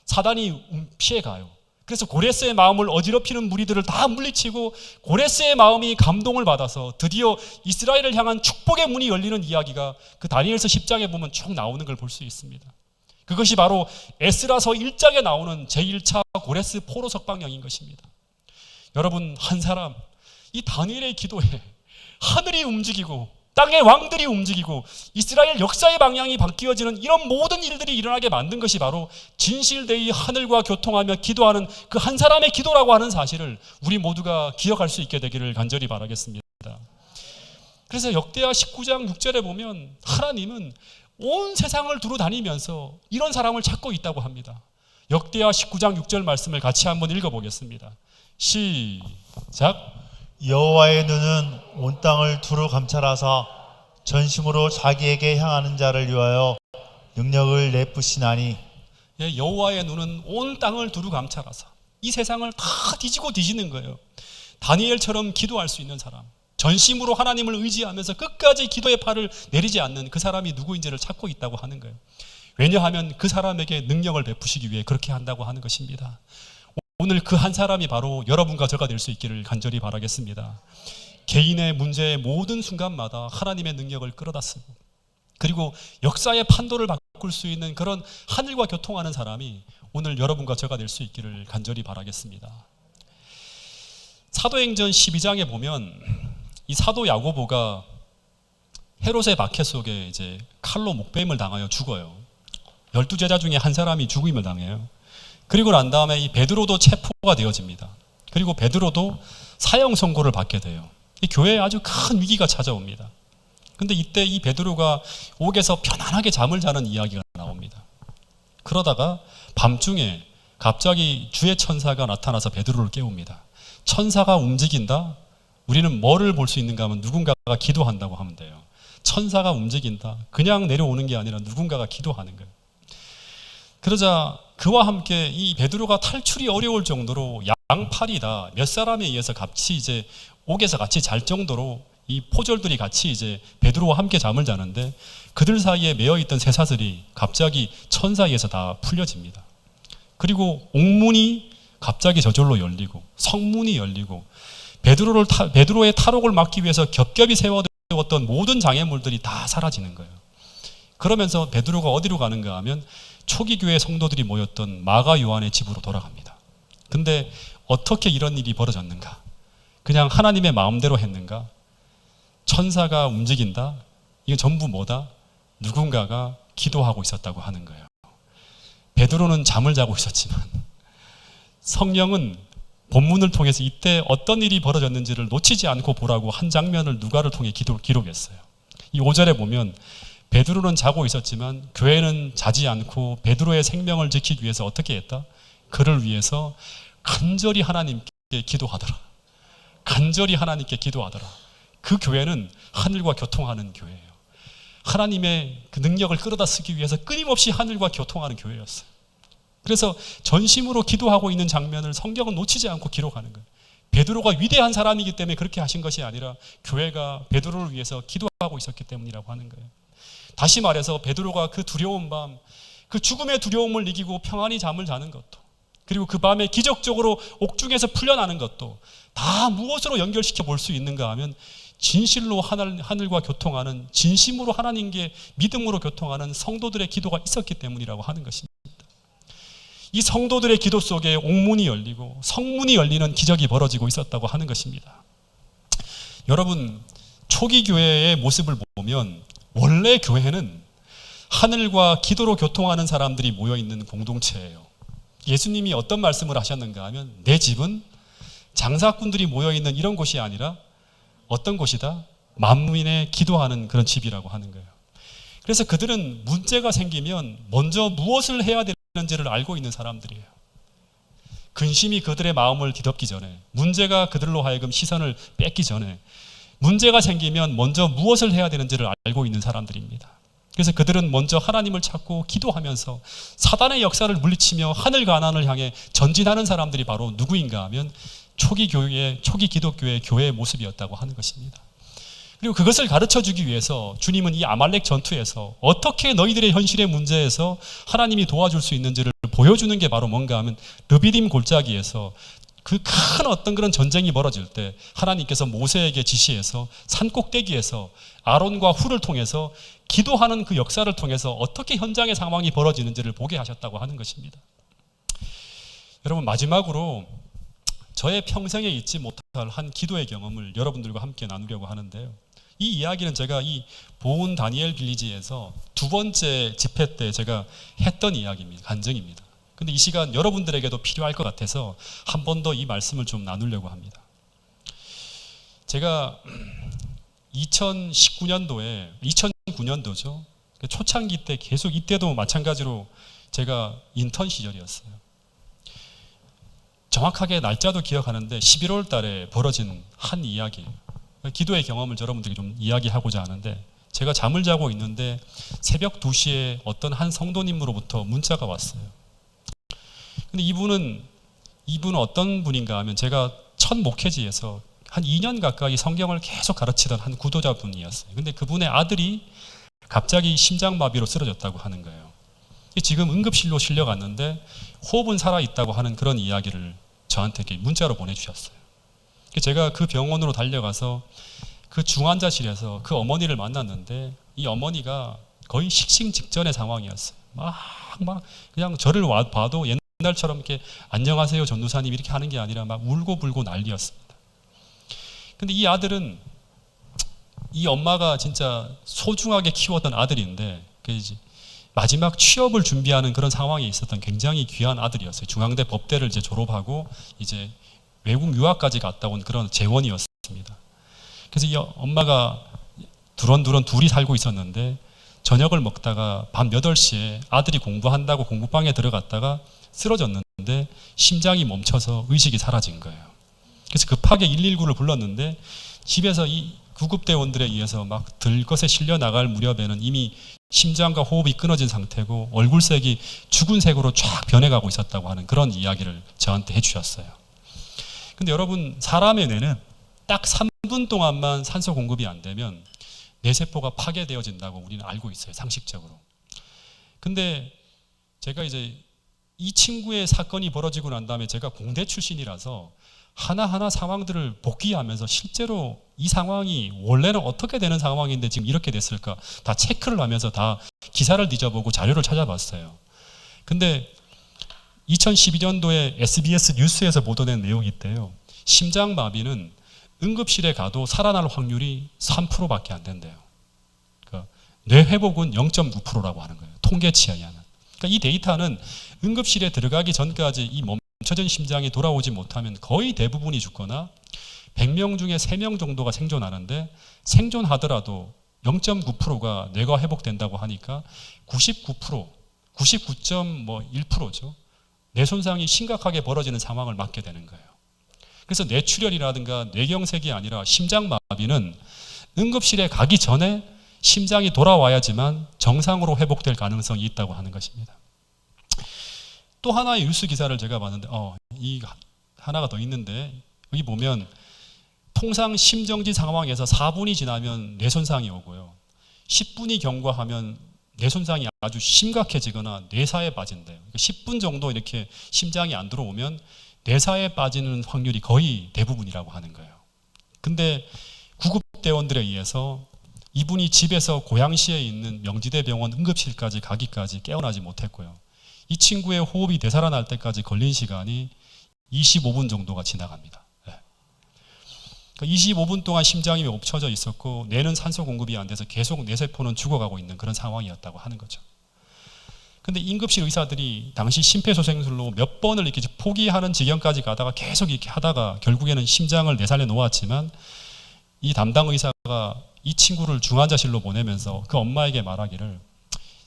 사단이 피해가요. 그래서 고레스의 마음을 어지럽히는 무리들을 다 물리치고 고레스의 마음이 감동을 받아서 드디어 이스라엘을 향한 축복의 문이 열리는 이야기가 그 다니엘서 10장에 보면 쭉 나오는 걸 볼 수 있습니다. 그것이 바로 에스라서 1장에 나오는 제1차 고레스 포로 석방령인 것입니다. 여러분 한 사람 이 다니엘의 기도에 하늘이 움직이고 땅의 왕들이 움직이고 이스라엘 역사의 방향이 바뀌어지는 이런 모든 일들이 일어나게 만든 것이 바로 진실되이 하늘과 교통하며 기도하는 그 한 사람의 기도라고 하는 사실을 우리 모두가 기억할 수 있게 되기를 간절히 바라겠습니다. 그래서 역대하 19장 6절에 보면 하나님은 온 세상을 두루 다니면서 이런 사람을 찾고 있다고 합니다. 역대하 19장 6절 말씀을 같이 한번 읽어보겠습니다. 시작. 여호와의 눈은 온 땅을 두루 감찰하사 전심으로 자기에게 향하는 자를 위하여 능력을 내쁘시나니. 여호와의 눈은 온 땅을 두루 감찰하사 이 세상을 다 뒤지고 뒤지는 거예요. 다니엘처럼 기도할 수 있는 사람, 전심으로 하나님을 의지하면서 끝까지 기도의 팔을 내리지 않는 그 사람이 누구인지를 찾고 있다고 하는 거예요. 왜냐하면 그 사람에게 능력을 베푸시기 위해 그렇게 한다고 하는 것입니다. 오늘 그 한 사람이 바로 여러분과 저가 될 수 있기를 간절히 바라겠습니다. 개인의 문제의 모든 순간마다 하나님의 능력을 끌어다 쓰고 그리고 역사의 판도를 바꿀 수 있는 그런 하늘과 교통하는 사람이 오늘 여러분과 저가 될 수 있기를 간절히 바라겠습니다. 사도행전 12장에 보면 이 사도 야고보가 헤롯의 박해 속에 이제 칼로 목베임을 당하여 죽어요. 12제자 중에 한 사람이 죽임을 당해요. 그리고 난 다음에 이 베드로도 체포가 되어집니다. 그리고 베드로도 사형 선고를 받게 돼요. 이 교회에 아주 큰 위기가 찾아옵니다. 근데 이때 이 베드로가 옥에서 편안하게 잠을 자는 이야기가 나옵니다. 그러다가 밤중에 갑자기 주의 천사가 나타나서 베드로를 깨웁니다. 천사가 움직인다? 우리는 뭐를 볼 수 있는가 하면 누군가가 기도한다고 하면 돼요. 천사가 움직인다. 그냥 내려오는 게 아니라 누군가가 기도하는 거예요. 그러자 그와 함께 이 베드로가 탈출이 어려울 정도로 양팔이다. 몇 사람에 의해서 같이 이제 옥에서 같이 잘 정도로 이 포졸들이 같이 이제 베드로와 함께 잠을 자는데 그들 사이에 매어 있던 쇠사슬이 갑자기 천사에 의해서 다 풀려집니다. 그리고 옥문이 갑자기 저절로 열리고 성문이 열리고 베드로의 탈옥을 막기 위해서 겹겹이 세워두었던 모든 장애물들이 다 사라지는 거예요. 그러면서 베드로가 어디로 가는가 하면 초기 교회 성도들이 모였던 마가 요한의 집으로 돌아갑니다. 근데 어떻게 이런 일이 벌어졌는가? 그냥 하나님의 마음대로 했는가? 천사가 움직인다? 이건 전부 뭐다? 누군가가 기도하고 있었다고 하는 거예요. 베드로는 잠을 자고 있었지만 성령은 본문을 통해서 이때 어떤 일이 벌어졌는지를 놓치지 않고 보라고 한 장면을 누가를 통해 기록했어요. 이 5절에 보면 베드로는 자고 있었지만 교회는 자지 않고 베드로의 생명을 지키기 위해서 어떻게 했다? 그를 위해서 간절히 하나님께 기도하더라. 간절히 하나님께 기도하더라. 그 교회는 하늘과 교통하는 교회예요. 하나님의 그 능력을 끌어다 쓰기 위해서 끊임없이 하늘과 교통하는 교회였어요. 그래서 전심으로 기도하고 있는 장면을 성경은 놓치지 않고 기록하는 거예요. 베드로가 위대한 사람이기 때문에 그렇게 하신 것이 아니라 교회가 베드로를 위해서 기도하고 있었기 때문이라고 하는 거예요. 다시 말해서 베드로가 그 두려운 밤, 그 죽음의 두려움을 이기고 평안히 잠을 자는 것도, 그리고 그 밤에 기적적으로 옥중에서 풀려나는 것도 다 무엇으로 연결시켜 볼 수 있는가 하면 진실로 하늘과 교통하는, 진심으로 하나님께 믿음으로 교통하는 성도들의 기도가 있었기 때문이라고 하는 것입니다. 이 성도들의 기도 속에 옥문이 열리고 성문이 열리는 기적이 벌어지고 있었다고 하는 것입니다. 여러분, 초기 교회의 모습을 보면 원래 교회는 하늘과 기도로 교통하는 사람들이 모여있는 공동체예요. 예수님이 어떤 말씀을 하셨는가 하면 내 집은 장사꾼들이 모여있는 이런 곳이 아니라 어떤 곳이다? 만민의 기도하는 그런 집이라고 하는 거예요. 그래서 그들은 문제가 생기면 먼저 무엇을 해야 되는지를 알고 있는 사람들이에요. 근심이 그들의 마음을 뒤덮기 전에, 문제가 그들로 하여금 시선을 뺏기 전에 문제가 생기면 먼저 무엇을 해야 되는지를 알고 있는 사람들입니다. 그래서 그들은 먼저 하나님을 찾고 기도하면서 사단의 역사를 물리치며 하늘 가나안을 향해 전진하는 사람들이 바로 누구인가 하면 초기 기독교의 교회의 모습이었다고 하는 것입니다. 그리고 그것을 가르쳐주기 위해서 주님은 이 아말렉 전투에서 어떻게 너희들의 현실의 문제에서 하나님이 도와줄 수 있는지를 보여주는 게 바로 뭔가 하면 르비딤 골짜기에서 그 큰 어떤 그런 전쟁이 벌어질 때 하나님께서 모세에게 지시해서 산 꼭대기에서 아론과 훌을 통해서 기도하는 그 역사를 통해서 어떻게 현장의 상황이 벌어지는지를 보게 하셨다고 하는 것입니다. 여러분, 마지막으로 저의 평생에 잊지 못할 한 기도의 경험을 여러분들과 함께 나누려고 하는데요. 이 이야기는 제가 이 보은 다니엘 빌리지에서 두 번째 집회 때 제가 했던 이야기입니다. 간증입니다. 근데 이 시간 여러분들에게도 필요할 것 같아서 한 번 더 이 말씀을 좀 나누려고 합니다. 제가 2009년도죠. 초창기 때 계속 이때도 마찬가지로 제가 인턴 시절이었어요. 정확하게 날짜도 기억하는데 11월 달에 벌어진 한 이야기, 기도의 경험을 여러분들이 좀 이야기하고자 하는데, 제가 잠을 자고 있는데 새벽 2시에 어떤 한 성도님으로부터 문자가 왔어요. 근데 이분은 어떤 분인가 하면 제가 첫 목회지에서 한 2년 가까이 성경을 계속 가르치던 한 구도자분이었어요. 근데 그분의 아들이 갑자기 심장마비로 쓰러졌다고 하는 거예요. 지금 응급실로 실려갔는데 호흡은 살아있다고 하는 그런 이야기를 저한테 이렇게 문자로 보내주셨어요. 제가 그 병원으로 달려가서 그 중환자실에서 그 어머니를 만났는데 이 어머니가 거의 식신 직전의 상황이었어요. 막 그냥 저를 봐도 옛날처럼 이렇게 안녕하세요 전도사님 이렇게 하는 게 아니라 막 울고 불고 난리였습니다. 근데 이 아들은 이 엄마가 진짜 소중하게 키웠던 아들인데 마지막 취업을 준비하는 그런 상황에 있었던 굉장히 귀한 아들이었어요. 중앙대 법대를 이제 졸업하고 이제 외국 유학까지 갔다 온 그런 재원이었습니다. 그래서 이 엄마가 두런두런 둘이 살고 있었는데 저녁을 먹다가 밤 8시에 아들이 공부한다고 공부방에 들어갔다가 쓰러졌는데 심장이 멈춰서 의식이 사라진 거예요. 그래서 급하게 119를 불렀는데 집에서 이 구급대원들에 의해서 막 들것에 실려 나갈 무렵에는 이미 심장과 호흡이 끊어진 상태고 얼굴색이 죽은 색으로 쫙 변해가고 있었다고 하는 그런 이야기를 저한테 해주셨어요. 근데 여러분, 사람의 뇌는 딱 3분 동안만 산소 공급이 안 되면 뇌세포가 파괴되어진다고 우리는 알고 있어요, 상식적으로. 근데 제가 이제 이 친구의 사건이 벌어지고 난 다음에 제가 공대 출신이라서 하나하나 상황들을 복귀하면서 실제로 이 상황이 원래는 어떻게 되는 상황인데 지금 이렇게 됐을까 다 체크를 하면서 다 기사를 뒤져보고 자료를 찾아봤어요. 근데 2012년도에 SBS 뉴스에서 보도된 내용이 있대요. 심장마비는 응급실에 가도 살아날 확률이 3%밖에 안 된대요. 그러니까 뇌 회복은 0.9%라고 하는 거예요, 통계치에 의하면. 그러니까 이 데이터는 응급실에 들어가기 전까지 이 멈춰진 심장이 돌아오지 못하면 거의 대부분이 죽거나 100명 중에 3명 정도가 생존하는데 생존하더라도 0.9%가 뇌가 회복된다고 하니까 99%, 99.1%죠. 뇌 손상이 심각하게 벌어지는 상황을 맞게 되는 거예요. 그래서 뇌출혈이라든가 뇌경색이 아니라 심장마비는 응급실에 가기 전에 심장이 돌아와야지만 정상으로 회복될 가능성이 있다고 하는 것입니다. 또 하나의 뉴스 기사를 제가 봤는데 이 하나가 더 있는데 여기 보면 통상 심정지 상황에서 4분이 지나면 뇌손상이 오고요. 10분이 경과하면 뇌손상이 아주 심각해지거나 뇌사에 빠진대요. 10분 정도 이렇게 심장이 안 들어오면 뇌사에 빠지는 확률이 거의 대부분이라고 하는 거예요. 근데 구급대원들에 의해서 이분이 집에서 고양시에 있는 명지대병원 응급실까지 가기까지 깨어나지 못했고요. 이 친구의 호흡이 되살아날 때까지 걸린 시간이 25분 정도가 지나갑니다. 그러니까 25분 동안 심장이 멈춰져 있었고 뇌는 산소 공급이 안 돼서 계속 뇌세포는 죽어가고 있는 그런 상황이었다고 하는 거죠. 근데 응급실 의사들이 당시 심폐소생술로 몇 번을 이렇게 포기하는 지경까지 가다가 계속 이렇게 하다가 결국에는 심장을 내살려 놓았지만 이 담당 의사가 이 친구를 중환자실로 보내면서 그 엄마에게 말하기를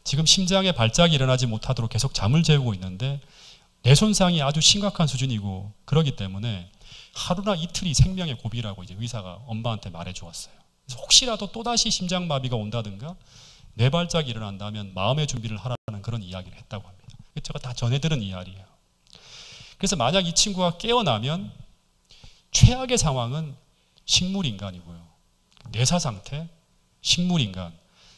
지금 심장에 발작이 일어나지 못하도록 계속 잠을 재우고 있는데 뇌 손상이 아주 심각한 수준이고 그러기 때문에 하루나 이틀이 생명의 고비라고 이제 의사가 엄마한테 말해 주었어요. 그래서 혹시라도 또다시 심장마비가 온다든가 뇌발작이 일어난다면 마음의 준비를 하라는 그런 이야기를 했다고 합니다. 제가 다 전해 들은 이야기예요. 그래서 만약 이 친구가 깨어나면 최악의 상황은 식물인간이고요. 뇌사 상태, 식물인간.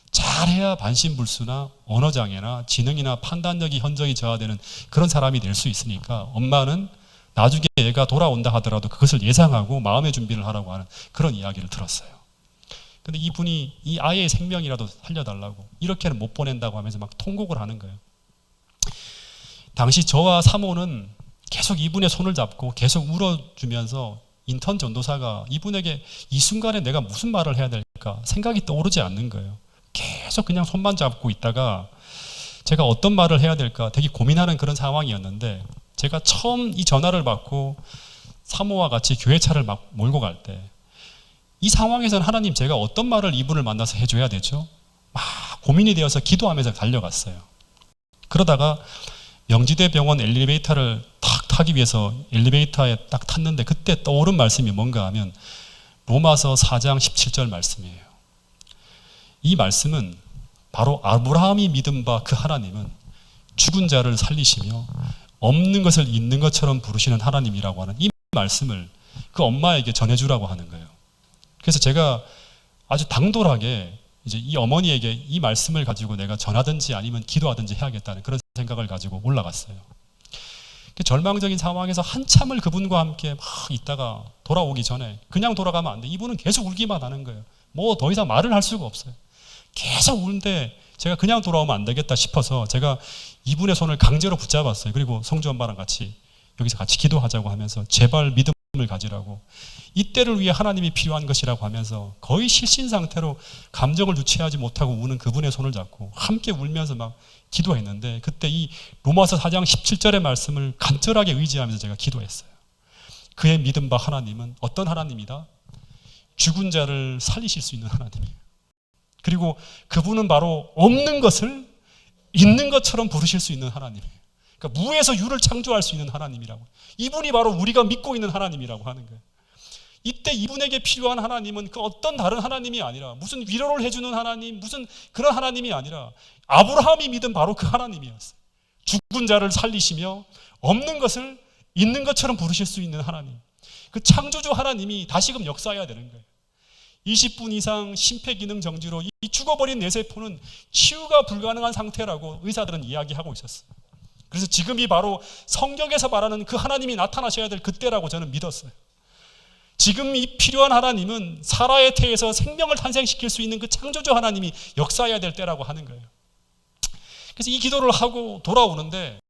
잘해야 반신불수나 언어장애나 지능이나 판단력이 현저히 저하되는 그런 사람이 될 수 있으니까 엄마는 나중에 얘가 돌아온다 하더라도 그것을 예상하고 마음의 준비를 하라고 하는 그런 이야기를 들었어요. 근데 이분이 이 아이의 생명이라도 살려달라고 이렇게는 못 보낸다고 하면서 막 통곡을 하는 거예요. 당시 저와 사모는 계속 이분의 손을 잡고 계속 울어주면서 인턴 전도사가 이분에게 이 순간에 내가 무슨 말을 해야 될까 생각이 떠오르지 않는 거예요. 계속 그냥 손만 잡고 있다가 제가 어떤 말을 해야 될까 되게 고민하는 그런 상황이었는데 제가 처음 이 전화를 받고 사모와 같이 교회차를 막 몰고 갈 때 이 상황에서는 하나님 제가 어떤 말을 이분을 만나서 해줘야 되죠? 막 고민이 되어서 기도하면서 달려갔어요. 그러다가 명지대 병원 엘리베이터를 탁 타기 위해서 엘리베이터에 딱 탔는데 그때 떠오른 말씀이 뭔가 하면 로마서 4장 17절 말씀이에요. 이 말씀은 바로 아브라함이 믿은 바 그 하나님은 죽은 자를 살리시며 없는 것을 있는 것처럼 부르시는 하나님이라고 하는 이 말씀을 그 엄마에게 전해주라고 하는 거예요. 그래서 제가 아주 당돌하게 이제 이 어머니에게 이 말씀을 가지고 내가 전하든지 아니면 기도하든지 해야겠다는 그런 생각을 가지고 올라갔어요. 절망적인 상황에서 한참을 그분과 함께 막 있다가 돌아오기 전에 그냥 돌아가면 안 돼. 이분은 계속 울기만 하는 거예요. 뭐 더 이상 말을 할 수가 없어요. 계속 우는데 제가 그냥 돌아오면 안 되겠다 싶어서 제가 이분의 손을 강제로 붙잡았어요. 그리고 성주 엄마랑 같이 여기서 같이 기도하자고 하면서 제발 믿음을 가지라고 이때를 위해 하나님이 필요한 것이라고 하면서 거의 실신 상태로 감정을 주체하지 못하고 우는 그분의 손을 잡고 함께 울면서 막 기도했는데 그때 이 로마서 4장 17절의 말씀을 간절하게 의지하면서 제가 기도했어요. 그의 믿음 바 하나님은 어떤 하나님이다? 죽은 자를 살리실 수 있는 하나님이에요. 그리고 그분은 바로 없는 것을 있는 것처럼 부르실 수 있는 하나님이에요. 그러니까 무에서 유를 창조할 수 있는 하나님이라고. 이분이 바로 우리가 믿고 있는 하나님이라고 하는 거예요. 이때 이분에게 필요한 하나님은 그 어떤 다른 하나님이 아니라, 무슨 위로를 해주는 하나님, 무슨 그런 하나님이 아니라 아브라함이 믿은 바로 그 하나님이었어요. 죽은 자를 살리시며 없는 것을 있는 것처럼 부르실 수 있는 하나님. 그 창조주 하나님이 다시금 역사해야 되는 거예요. 20분 이상 심폐기능 정지로 이 죽어버린 뇌세포는 치유가 불가능한 상태라고 의사들은 이야기하고 있었어요. 그래서 지금이 바로 성경에서 말하는 그 하나님이 나타나셔야 될 그때라고 저는 믿었어요. 지금 이 필요한 하나님은 사라의 태에서 생명을 탄생시킬 수 있는 그 창조주 하나님이 역사해야 될 때라고 하는 거예요. 그래서 이 기도를 하고 돌아오는데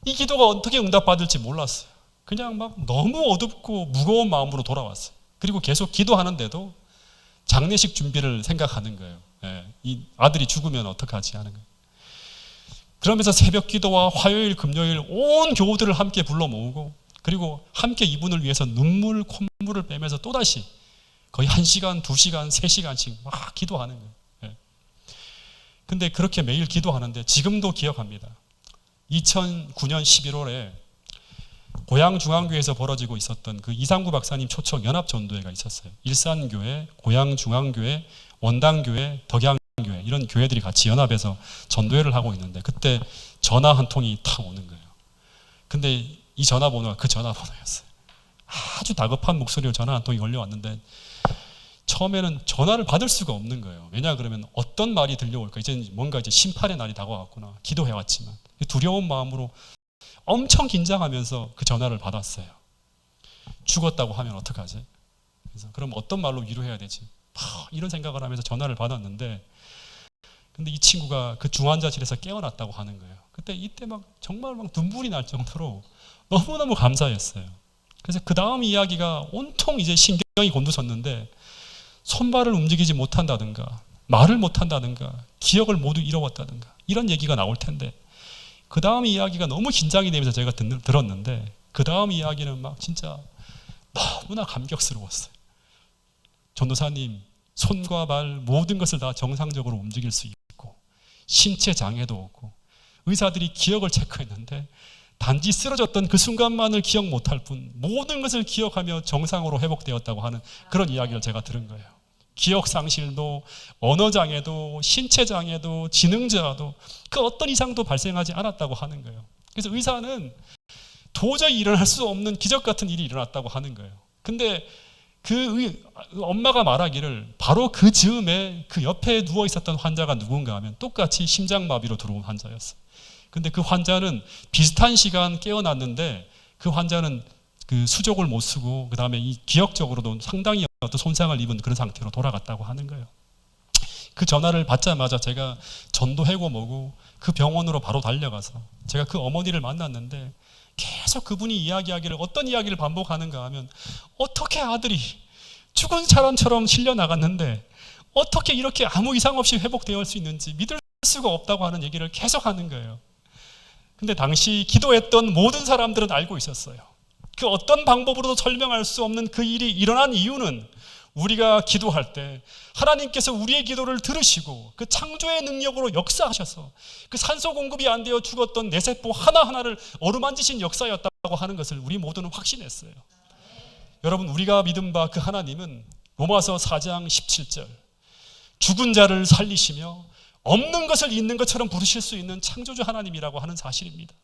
이 기도가 어떻게 응답받을지 몰랐어요. 그냥 막 너무 어둡고 무거운 마음으로 돌아왔어요. 그리고 계속 기도하는데도 장례식 준비를 생각하는 거예요. 이 아들이 죽으면 어떡하지 하는 거예요. 그러면서 새벽 기도와 화요일, 금요일 온 교우들을 함께 불러 모으고, 그리고 함께 이분을 위해서 눈물, 콧물을 빼면서 또다시 거의 1시간, 2시간, 3시간씩 막 기도하는 거예요. 근데 그렇게 매일 기도하는데 지금도 기억합니다. 2009년 11월에 고양중앙교회에서 벌어지고 있었던 그 이상구 박사님 초청 연합전도회가 있었어요. 일산교회, 고양중앙교회, 원당교회, 덕양교회 이런 교회들이 같이 연합해서 전도회를 하고 있는데 그때 전화 한 통이 탁 오는 거예요. 근데 이 전화번호가 그 전화번호였어요. 아주 다급한 목소리로 전화 한 통이 걸려왔는데 처음에는 전화를 받을 수가 없는 거예요. 왜냐 그러면 어떤 말이 들려올까? 이제 뭔가 이제 심판의 날이 다가왔구나. 기도해왔지만 두려운 마음으로 엄청 긴장하면서 그 전화를 받았어요. 죽었다고 하면 어떡하지? 그래서 그럼 어떤 말로 위로해야 되지? 이런 생각을 하면서 전화를 받았는데, 근데 이 친구가 그 중환자실에서 깨어났다고 하는 거예요. 그때 이때 막 정말 막 눈물이 날 정도로 너무너무 감사했어요. 그래서 그 다음 이야기가 온통 이제 신경이 곤두섰는데 손발을 움직이지 못한다든가 말을 못한다든가 기억을 모두 잃어버렸다든가 이런 얘기가 나올 텐데, 그 다음 이야기가 너무 긴장이 되면서 제가 들었는데 그 다음 이야기는 막 진짜 너무나 감격스러웠어요. 전도사님, 손과 발 모든 것을 다 정상적으로 움직일 수 있고 신체 장애도 없고 의사들이 기억을 체크했는데 단지 쓰러졌던 그 순간만을 기억 못할 뿐 모든 것을 기억하며 정상으로 회복되었다고 하는 그런 이야기를 제가 들은 거예요. 기억 상실도 언어 장애도 신체 장애도 지능저하도 그 어떤 이상도 발생하지 않았다고 하는 거예요. 그래서 의사는 도저히 일어날 수 없는 기적 같은 일이 일어났다고 하는 거예요. 근데 그 엄마가 말하기를 바로 그 즈음에 그 옆에 누워 있었던 환자가 누군가 하면 똑같이 심장마비로 들어온 환자였어요. 근데 그 환자는 비슷한 시간 깨어났는데 그 환자는 그 수족을 못 쓰고 그 다음에 이 기억적으로도 상당히 어떤 손상을 입은 그런 상태로 돌아갔다고 하는 거예요. 그 전화를 받자마자 제가 전도회고 뭐고 그 병원으로 바로 달려가서 제가 그 어머니를 만났는데 계속 그분이 이야기하기를 어떤 이야기를 반복하는가 하면 어떻게 아들이 죽은 사람처럼 실려 나갔는데 어떻게 이렇게 아무 이상 없이 회복되어 수 있는지 믿을 수가 없다고 하는 얘기를 계속 하는 거예요. 근데 당시 기도했던 모든 사람들은 알고 있었어요. 그 어떤 방법으로도 설명할 수 없는 그 일이 일어난 이유는 우리가 기도할 때 하나님께서 우리의 기도를 들으시고 그 창조의 능력으로 역사하셔서 그 산소 공급이 안 되어 죽었던 뇌세포 하나하나를 어루만지신 역사였다고 하는 것을 우리 모두는 확신했어요. 여러분, 우리가 믿은 바 그 하나님은 로마서 4장 17절 죽은 자를 살리시며 없는 것을 있는 것처럼 부르실 수 있는 창조주 하나님이라고 하는 사실입니다.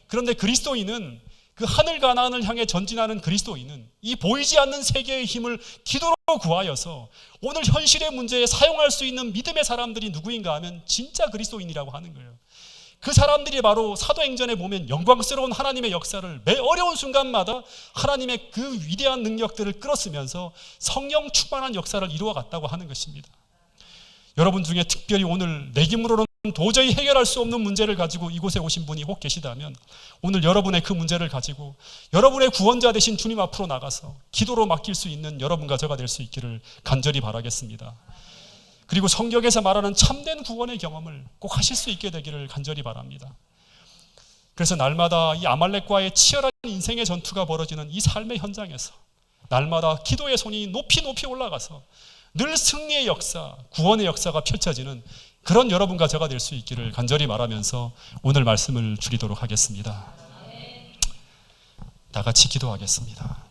그런데 그리스도인은 그 하늘 가나안을 향해 전진하는 그리스도인은 이 보이지 않는 세계의 힘을 기도로 구하여서 오늘 현실의 문제에 사용할 수 있는 믿음의 사람들이 누구인가 하면 진짜 그리스도인이라고 하는 거예요. 그 사람들이 바로 사도행전에 보면 영광스러운 하나님의 역사를 매 어려운 순간마다 하나님의 그 위대한 능력들을 끌어쓰면서 성령 충만한 역사를 이루어갔다고 하는 것입니다. 여러분 중에 특별히 오늘 내 힘으로는 도저히 해결할 수 없는 문제를 가지고 이곳에 오신 분이 혹 계시다면 오늘 여러분의 그 문제를 가지고 여러분의 구원자 되신 주님 앞으로 나가서 기도로 맡길 수 있는 여러분과 저가 될 수 있기를 간절히 바라겠습니다. 그리고 성경에서 말하는 참된 구원의 경험을 꼭 하실 수 있게 되기를 간절히 바랍니다. 그래서 날마다 이 아말렉과의 치열한 인생의 전투가 벌어지는 이 삶의 현장에서 날마다 기도의 손이 높이 높이 올라가서 늘 승리의 역사, 구원의 역사가 펼쳐지는 그런 여러분과 저가 될 수 있기를 간절히 말하면서 오늘 말씀을 줄이도록 하겠습니다. 다 같이 기도하겠습니다.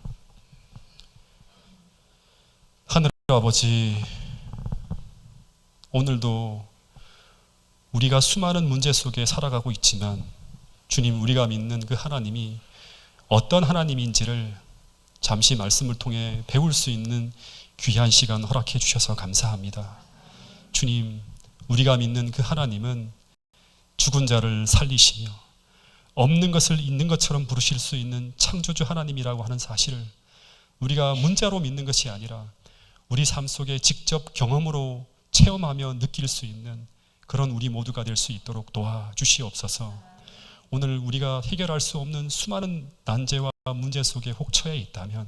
하늘 아버지, 오늘도 우리가 수많은 문제 속에 살아가고 있지만 주님, 우리가 믿는 그 하나님이 어떤 하나님인지를 잠시 말씀을 통해 배울 수 있는 귀한 시간 허락해 주셔서 감사합니다. 주님, 우리가 믿는 그 하나님은 죽은 자를 살리시며 없는 것을 있는 것처럼 부르실 수 있는 창조주 하나님이라고 하는 사실을 우리가 문자로 믿는 것이 아니라 우리 삶 속에 직접 경험으로 체험하며 느낄 수 있는 그런 우리 모두가 될 수 있도록 도와주시옵소서. 오늘 우리가 해결할 수 없는 수많은 난제와 문제 속에 혹 처해 있다면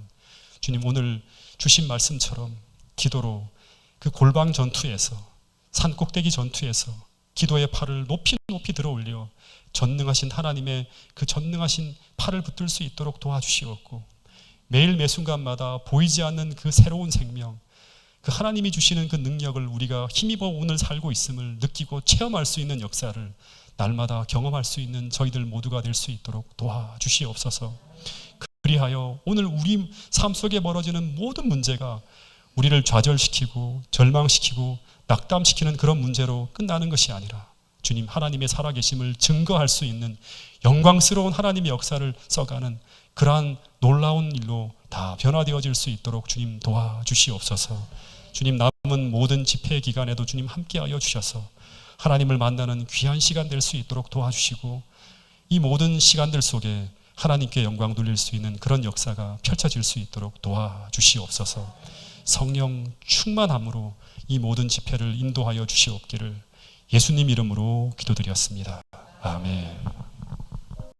주님, 오늘 주신 말씀처럼 기도로 그 골방 전투에서, 산꼭대기 전투에서 기도의 팔을 높이 높이 들어 올려 전능하신 하나님의 그 전능하신 팔을 붙들 수 있도록 도와주시옵고, 매일 매 순간마다 보이지 않는 그 새로운 생명, 그 하나님이 주시는 그 능력을 우리가 힘입어 오늘 살고 있음을 느끼고 체험할 수 있는 역사를 날마다 경험할 수 있는 저희들 모두가 될 수 있도록 도와주시옵소서. 그리하여 오늘 우리 삶 속에 벌어지는 모든 문제가 우리를 좌절시키고 절망시키고 낙담시키는 그런 문제로 끝나는 것이 아니라 주님, 하나님의 살아계심을 증거할 수 있는 영광스러운 하나님의 역사를 써가는 그러한 놀라운 일로 다 변화되어질 수 있도록 주님 도와주시옵소서. 주님, 남은 모든 집회 기간에도 주님 함께하여 주셔서 하나님을 만나는 귀한 시간 될 수 있도록 도와주시고, 이 모든 시간들 속에 하나님께 영광 돌릴 수 있는 그런 역사가 펼쳐질 수 있도록 도와주시옵소서. 성령 충만함으로 이 모든 집회를 인도하여 주시옵기를 예수님 이름으로 기도드렸습니다. 아멘.